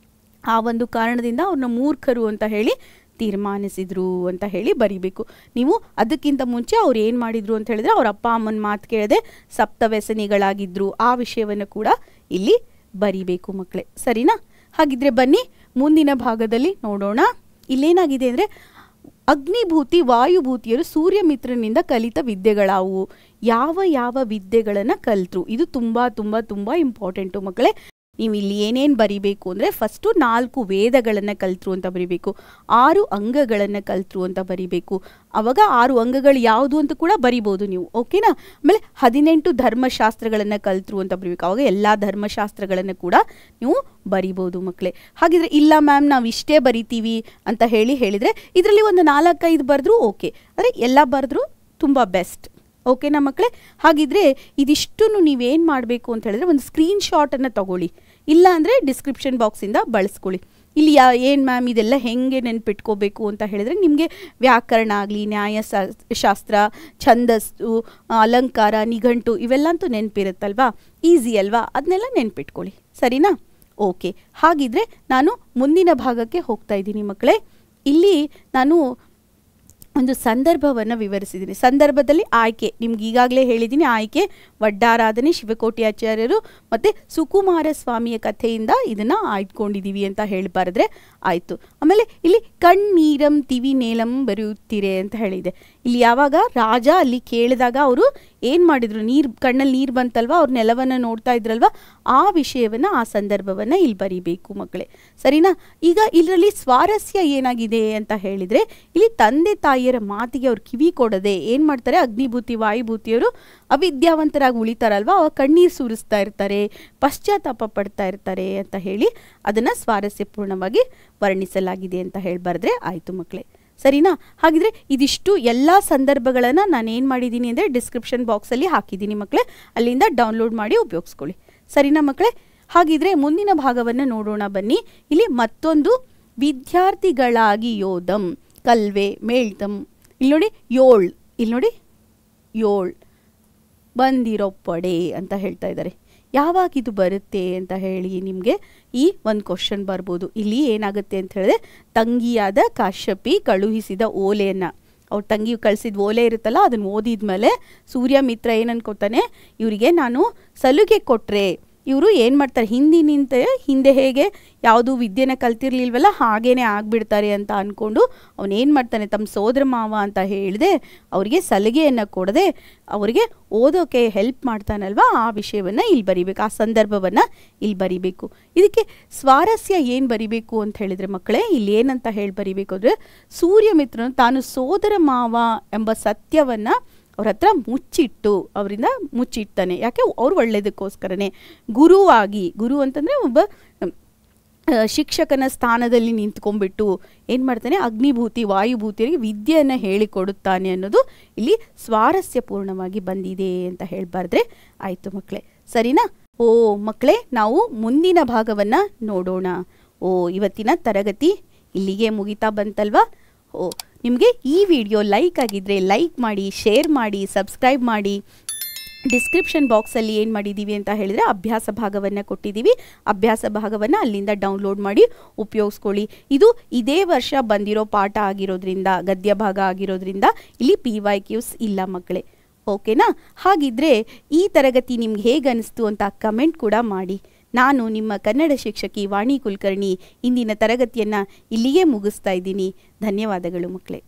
ಆ ಒಂದು ಕಾರಣದಿಂದ ಅವ್ರನ್ನ ಮೂರ್ಖರು ಅಂತ ಹೇಳಿ ತೀರ್ಮಾನಿಸಿದ್ರು ಅಂತ ಹೇಳಿ ಬರಿಬೇಕು. ನೀವು ಅದಕ್ಕಿಂತ ಮುಂಚೆ ಅವ್ರು ಏನು ಮಾಡಿದ್ರು ಅಂತ ಹೇಳಿದ್ರೆ, ಅವ್ರ ಅಪ್ಪ ಅಮ್ಮನ ಮಾತು ಕೇಳದೆ ಸಪ್ತವ್ಯಸನಿಗಳಾಗಿದ್ದರು, ಆ ವಿಷಯವನ್ನು ಕೂಡ ಇಲ್ಲಿ ಬರಿಬೇಕು ಮಕ್ಕಳೇ. ಸರಿನಾ? ಹಾಗಿದ್ರೆ ಬನ್ನಿ ಮುಂದಿನ ಭಾಗದಲ್ಲಿ ನೋಡೋಣ. ಇಲ್ಲೇನಾಗಿದೆ ಅಂದರೆ, ಅಗ್ನಿಭೂತಿ ವಾಯುಭೂತಿಯರು ಸೂರ್ಯಮಿತ್ರನಿಂದ ಕಲಿತ ವಿದ್ಯೆಗಳಾವು, ಯಾವ ಯಾವ ವಿದ್ಯೆಗಳನ್ನು ಕಲಿತರು. ಇದು ತುಂಬ ತುಂಬ ತುಂಬ ಇಂಪಾರ್ಟೆಂಟು ಮಕ್ಕಳೇ. ನೀವು ಇಲ್ಲಿ ಏನೇನು ಬರಿಬೇಕು ಅಂದರೆ, ಫಸ್ಟು 4 ವೇದಗಳನ್ನು ಕಲಿತರು ಅಂತ ಬರಿಬೇಕು, 6 ಅಂಗಗಳನ್ನು ಕಲಿತರು ಅಂತ ಬರಿಬೇಕು. ಆವಾಗ 6 ಅಂಗಗಳು ಯಾವುದು ಅಂತ ಕೂಡ ಬರಿಬೋದು ನೀವು, ಓಕೆನಾ? ಆಮೇಲೆ 18 ಧರ್ಮಶಾಸ್ತ್ರಗಳನ್ನು ಕಲಿತರು ಅಂತ ಬರಿಬೇಕು. ಆವಾಗ ಎಲ್ಲ ಧರ್ಮಶಾಸ್ತ್ರಗಳನ್ನು ಕೂಡ ನೀವು ಬರಿಬೋದು ಮಕ್ಕಳೇ. ಹಾಗಿದ್ರೆ ಇಲ್ಲ ಮ್ಯಾಮ್ ನಾವು ಇಷ್ಟೇ ಬರಿತೀವಿ ಅಂತ ಹೇಳಿದರೆ ಇದರಲ್ಲಿ ಒಂದು 4-5 ಬರೆದ್ರು ಓಕೆ, ಅಂದರೆ ಎಲ್ಲ ಬರೆದ್ರು ತುಂಬ ಬೆಸ್ಟ್, ಓಕೆನಾ ಮಕ್ಕಳೇ? ಹಾಗಿದ್ರೆ ಇದಿಷ್ಟು ನೀವೇನು ಮಾಡಬೇಕು ಅಂತ ಹೇಳಿದ್ರೆ, ಒಂದು ಸ್ಕ್ರೀನ್ಶಾಟನ್ನು ತಗೊಳ್ಳಿ, ಇಲ್ಲ ಅಂದರೆ ಡಿಸ್ಕ್ರಿಪ್ಷನ್ ಬಾಕ್ಸಿಂದ ಬಳಸ್ಕೊಳ್ಳಿ. ಇಲ್ಲಿ ಏನು ಮ್ಯಾಮ್ ಇದೆಲ್ಲ ಹೆಂಗೆ ನೆನ್ಪಿಟ್ಕೋಬೇಕು ಅಂತ ಹೇಳಿದರೆ, ನಿಮಗೆ ವ್ಯಾಕರಣ ಆಗಲಿ, ನ್ಯಾಯಶಾಸ್ತ್ರ, ಛಂದಸ್ಸು, ಅಲಂಕಾರ, ನಿಘಂಟು ಇವೆಲ್ಲಂತೂ ನೆನಪಿರುತ್ತಲ್ವಾ, ಈಸಿ ಅಲ್ವಾ, ಅದನ್ನೆಲ್ಲ ನೆನ್ಪಿಟ್ಕೊಳ್ಳಿ. ಸರಿನಾ? ಓಕೆ. ಹಾಗಿದ್ರೆ ನಾನು ಮುಂದಿನ ಭಾಗಕ್ಕೆ ಹೋಗ್ತಾ ಇದ್ದೀನಿ ಮಕ್ಕಳೇ. ಇಲ್ಲಿ ನಾನು ಒಂದು ಸಂದರ್ಭವನ್ನು ವಿವರಿಸಿದ್ದೀನಿ. ಸಂದರ್ಭದಲ್ಲಿ ಆಯ್ಕೆ ನಿಮ್ಗೆ ಈಗಾಗಲೇ ಹೇಳಿದ್ದೀನಿ, ಆಯ್ಕೆ ವಡ್ಡಾರಾಧನೆ ಶಿವಕೋಟಿ ಆಚಾರ್ಯರು ಮತ್ತು ಸುಕುಮಾರ ಸ್ವಾಮಿಯ ಕಥೆಯಿಂದ ಇದನ್ನು ಆಯ್ದುಕೊಂಡಿದ್ದೀವಿ ಅಂತ ಹೇಳಿ ಬರೆದ್ರೆ ಆಯಿತು. ಆಮೇಲೆ ಇಲ್ಲಿ ಕಣ್ಣೀರಂ ತಿವಿ ನೇಲಂ ಬರೆಯುತ್ತೀರೆ ಅಂತ ಹೇಳಿದೆ. ಇಲ್ಲಿ ಯಾವಾಗ ರಾಜ ಅಲ್ಲಿ ಕೇಳಿದಾಗ ಅವರು ಏನು ಮಾಡಿದ್ರು, ಕಣ್ಣಲ್ಲಿ ನೀರು ಬಂತಲ್ವ, ಅವ್ರ ನೆಲವನ್ನು ನೋಡ್ತಾ ಇದ್ರಲ್ವ, ಆ ವಿಷಯವನ್ನು ಆ ಸಂದರ್ಭವನ್ನು ಇಲ್ಲಿ ಬರೀಬೇಕು ಮಕ್ಕಳೇ, ಸರಿನಾ. ಈಗ ಇದರಲ್ಲಿ ಸ್ವಾರಸ್ಯ ಏನಾಗಿದೆ ಅಂತ ಹೇಳಿದರೆ, ಇಲ್ಲಿ ತಂದೆ ತಾಯಿಯರ ಮಾತಿಗೆ ಅವ್ರು ಕಿವಿ ಕೊಡದೆ ಏನು ಮಾಡ್ತಾರೆ, ಅಗ್ನಿಭೂತಿ ವಾಯುಭೂತಿಯವರು ಅವಿದ್ಯಾವಂತರಾಗಿ ಉಳಿತಾರಲ್ವ, ಅವಾಗ ಕಣ್ಣೀರು ಸುರಿಸ್ತಾ ಇರ್ತಾರೆ, ಪಶ್ಚಾತ್ತಾಪ ಪಡ್ತಾ ಇರ್ತಾರೆ ಅಂತ ಹೇಳಿ ಅದನ್ನು ಸ್ವಾರಸ್ಯಪೂರ್ಣವಾಗಿ ವರ್ಣಿಸಲಾಗಿದೆ ಅಂತ ಹೇಳಿ ಬರೆದ್ರೆ ಆಯಿತು ಮಕ್ಕಳೇ, ಸರಿನಾ. ಹಾಗಿದ್ರೆ ಇದಿಷ್ಟು ಎಲ್ಲ ಸಂದರ್ಭಗಳನ್ನು ನಾನು ಏನು ಮಾಡಿದ್ದೀನಿ ಅಂದರೆ ಡಿಸ್ಕ್ರಿಪ್ಷನ್ ಬಾಕ್ಸಲ್ಲಿ ಹಾಕಿದ್ದೀನಿ ಮಕ್ಕಳೇ, ಅಲ್ಲಿಂದ ಡೌನ್ಲೋಡ್ ಮಾಡಿ ಉಪಯೋಗಿಸ್ಕೊಳ್ಳಿ, ಸರಿನಾ ಮಕ್ಕಳೇ. ಹಾಗಿದ್ರೆ ಮುಂದಿನ ಭಾಗವನ್ನು ನೋಡೋಣ ಬನ್ನಿ. ಇಲ್ಲಿ ಮತ್ತೊಂದು ವಿದ್ಯಾರ್ಥಿಗಳಾಗಿ ಯೋಧಂ ಕಲ್ವೆ ಮೇಳ್ತಂ, ಇಲ್ಲಿ ನೋಡಿ ಇಲ್ಲಿ ನೋಡಿ ಬಂದಿರೋ ಪಡೆ ಅಂತ ಹೇಳ್ತಾ ಇದ್ದಾರೆ. ಯಾವಾಗ ಇದು ಬರುತ್ತೆ ಅಂತ ಹೇಳಿ ನಿಮಗೆ ಈ ಒಂದು ಕ್ವಶನ್ ಬರ್ಬೋದು. ಇಲ್ಲಿ ಏನಾಗುತ್ತೆ ಅಂತ ಹೇಳಿದ್ರೆ, ತಂಗಿಯಾದ ಕಾಶ್ಯಪಿ ಕಳುಹಿಸಿದ ಓಲೆಯನ್ನು, ಅವ್ರ ತಂಗಿ ಕಳಿಸಿದ ಓಲೆ ಇರುತ್ತಲ್ಲ, ಅದನ್ನು ಓದಿದ ಮೇಲೆ ಸೂರ್ಯ ಮಿತ್ರ ಏನು ಅನ್ಕೋತಾನೆ, ಇವರಿಗೆ ನಾನು ಸಲುಗೆ ಕೊಟ್ಟರೆ ಇವರು ಏನು ಮಾಡ್ತಾರೆ, ಹಿಂದೆ ಹೇಗೆ ಯಾವುದು ವಿದ್ಯೆನ ಕಲ್ತಿರ್ಲಿಲ್ವಲ್ಲ ಹಾಗೇನೆ ಆಗಿಬಿಡ್ತಾರೆ ಅಂತ ಅಂದ್ಕೊಂಡು ಅವನೇನು ಮಾಡ್ತಾನೆ, ತಮ್ಮ ಸೋದರ ಮಾವ ಅಂತ ಹೇಳಿದೆ ಅವರಿಗೆ ಸಲಿಗೆಯನ್ನು ಕೊಡದೆ ಅವರಿಗೆ ಓದೋಕೆ ಹೆಲ್ಪ್ ಮಾಡ್ತಾನಲ್ವ, ಆ ವಿಷಯವನ್ನು ಇಲ್ಲಿ ಬರಿಬೇಕು, ಆ ಸಂದರ್ಭವನ್ನು ಇಲ್ಲಿ ಬರಿಬೇಕು. ಇದಕ್ಕೆ ಸ್ವಾರಸ್ಯ ಏನು ಬರಿಬೇಕು ಅಂತ ಹೇಳಿದರೆ ಮಕ್ಕಳೇ, ಇಲ್ಲಿ ಏನಂತ ಹೇಳಿ ಬರಿಬೇಕು ಅಂದರೆ, ಸೂರ್ಯಮಿತ್ರನು ತಾನು ಸೋದರ ಮಾವ ಎಂಬ ಸತ್ಯವನ್ನು ಅವ್ರ ಹತ್ರ ಅವರಿಂದ ಮುಚ್ಚಿಡ್ತಾನೆ. ಯಾಕೆ, ಅವ್ರು ಒಳ್ಳೆಯದಕ್ಕೋಸ್ಕರನೇ. ಗುರು ಅಂತಂದರೆ ಒಬ್ಬ ಶಿಕ್ಷಕನ ಸ್ಥಾನದಲ್ಲಿ ನಿಂತ್ಕೊಂಡ್ಬಿಟ್ಟು ಏನು ಮಾಡ್ತಾನೆ, ಅಗ್ನಿಭೂತಿ ವಾಯುಭೂತಿಯರಿಗೆ ವಿದ್ಯೆಯನ್ನು ಹೇಳಿಕೊಡುತ್ತಾನೆ ಅನ್ನೋದು ಇಲ್ಲಿ ಸ್ವಾರಸ್ಯಪೂರ್ಣವಾಗಿ ಬಂದಿದೆ ಅಂತ ಹೇಳ್ಬಾರ್ದ್ರೆ ಆಯಿತು ಮಕ್ಕಳೇ, ಸರಿನಾ. ಮಕ್ಕಳೇ, ನಾವು ಮುಂದಿನ ಭಾಗವನ್ನು ನೋಡೋಣ. ಇವತ್ತಿನ ತರಗತಿ ಇಲ್ಲಿಗೆ ಮುಗಿತಾ ಬಂತಲ್ವಾ. ನಿಮಗೆ ಈ ವಿಡಿಯೋ ಲೈಕ್ ಆಗಿದ್ದರೆ ಲೈಕ್ ಮಾಡಿ, ಶೇರ್ ಮಾಡಿ, ಸಬ್ಸ್ಕ್ರೈಬ್ ಮಾಡಿ. ಡಿಸ್ಕ್ರಿಪ್ಷನ್ ಬಾಕ್ಸಲ್ಲಿ ಏನು ಮಾಡಿದ್ದೀವಿ ಅಂತ ಹೇಳಿದರೆ ಅಭ್ಯಾಸ ಭಾಗವನ್ನು ಕೊಟ್ಟಿದ್ದೀವಿ. ಅಭ್ಯಾಸ ಭಾಗವನ್ನು ಅಲ್ಲಿಂದ ಡೌನ್ಲೋಡ್ ಮಾಡಿ ಉಪಯೋಗಿಸ್ಕೊಳ್ಳಿ. ಇದು ಇದೇ ವರ್ಷ ಬಂದಿರೋ ಪಾಠ ಆಗಿರೋದ್ರಿಂದ, ಗದ್ಯ ಭಾಗ ಆಗಿರೋದ್ರಿಂದ ಇಲ್ಲಿ PYQs ಇಲ್ಲ ಮಕ್ಕಳೇ, ಓಕೆನಾ. ಹಾಗಿದ್ರೆ ಈ ತರಗತಿ ನಿಮ್ಗೆ ಹೇಗೆ ಅನಿಸ್ತು ಅಂತ ಕಮೆಂಟ್ ಕೂಡ ಮಾಡಿ. ನಾನು ನಿಮ್ಮ ಕನ್ನಡ ಶಿಕ್ಷಕಿ ವಾಣಿ ಕುಲಕರ್ಣಿ ಇಂದಿನ ತರಗತಿಯನ್ನು ಇಲ್ಲಿಗೆ ಮುಗಿಸ್ತಾ ಇದ್ದೀನಿ. ಧನ್ಯವಾದಗಳು ಮಕ್ಕಳೇ.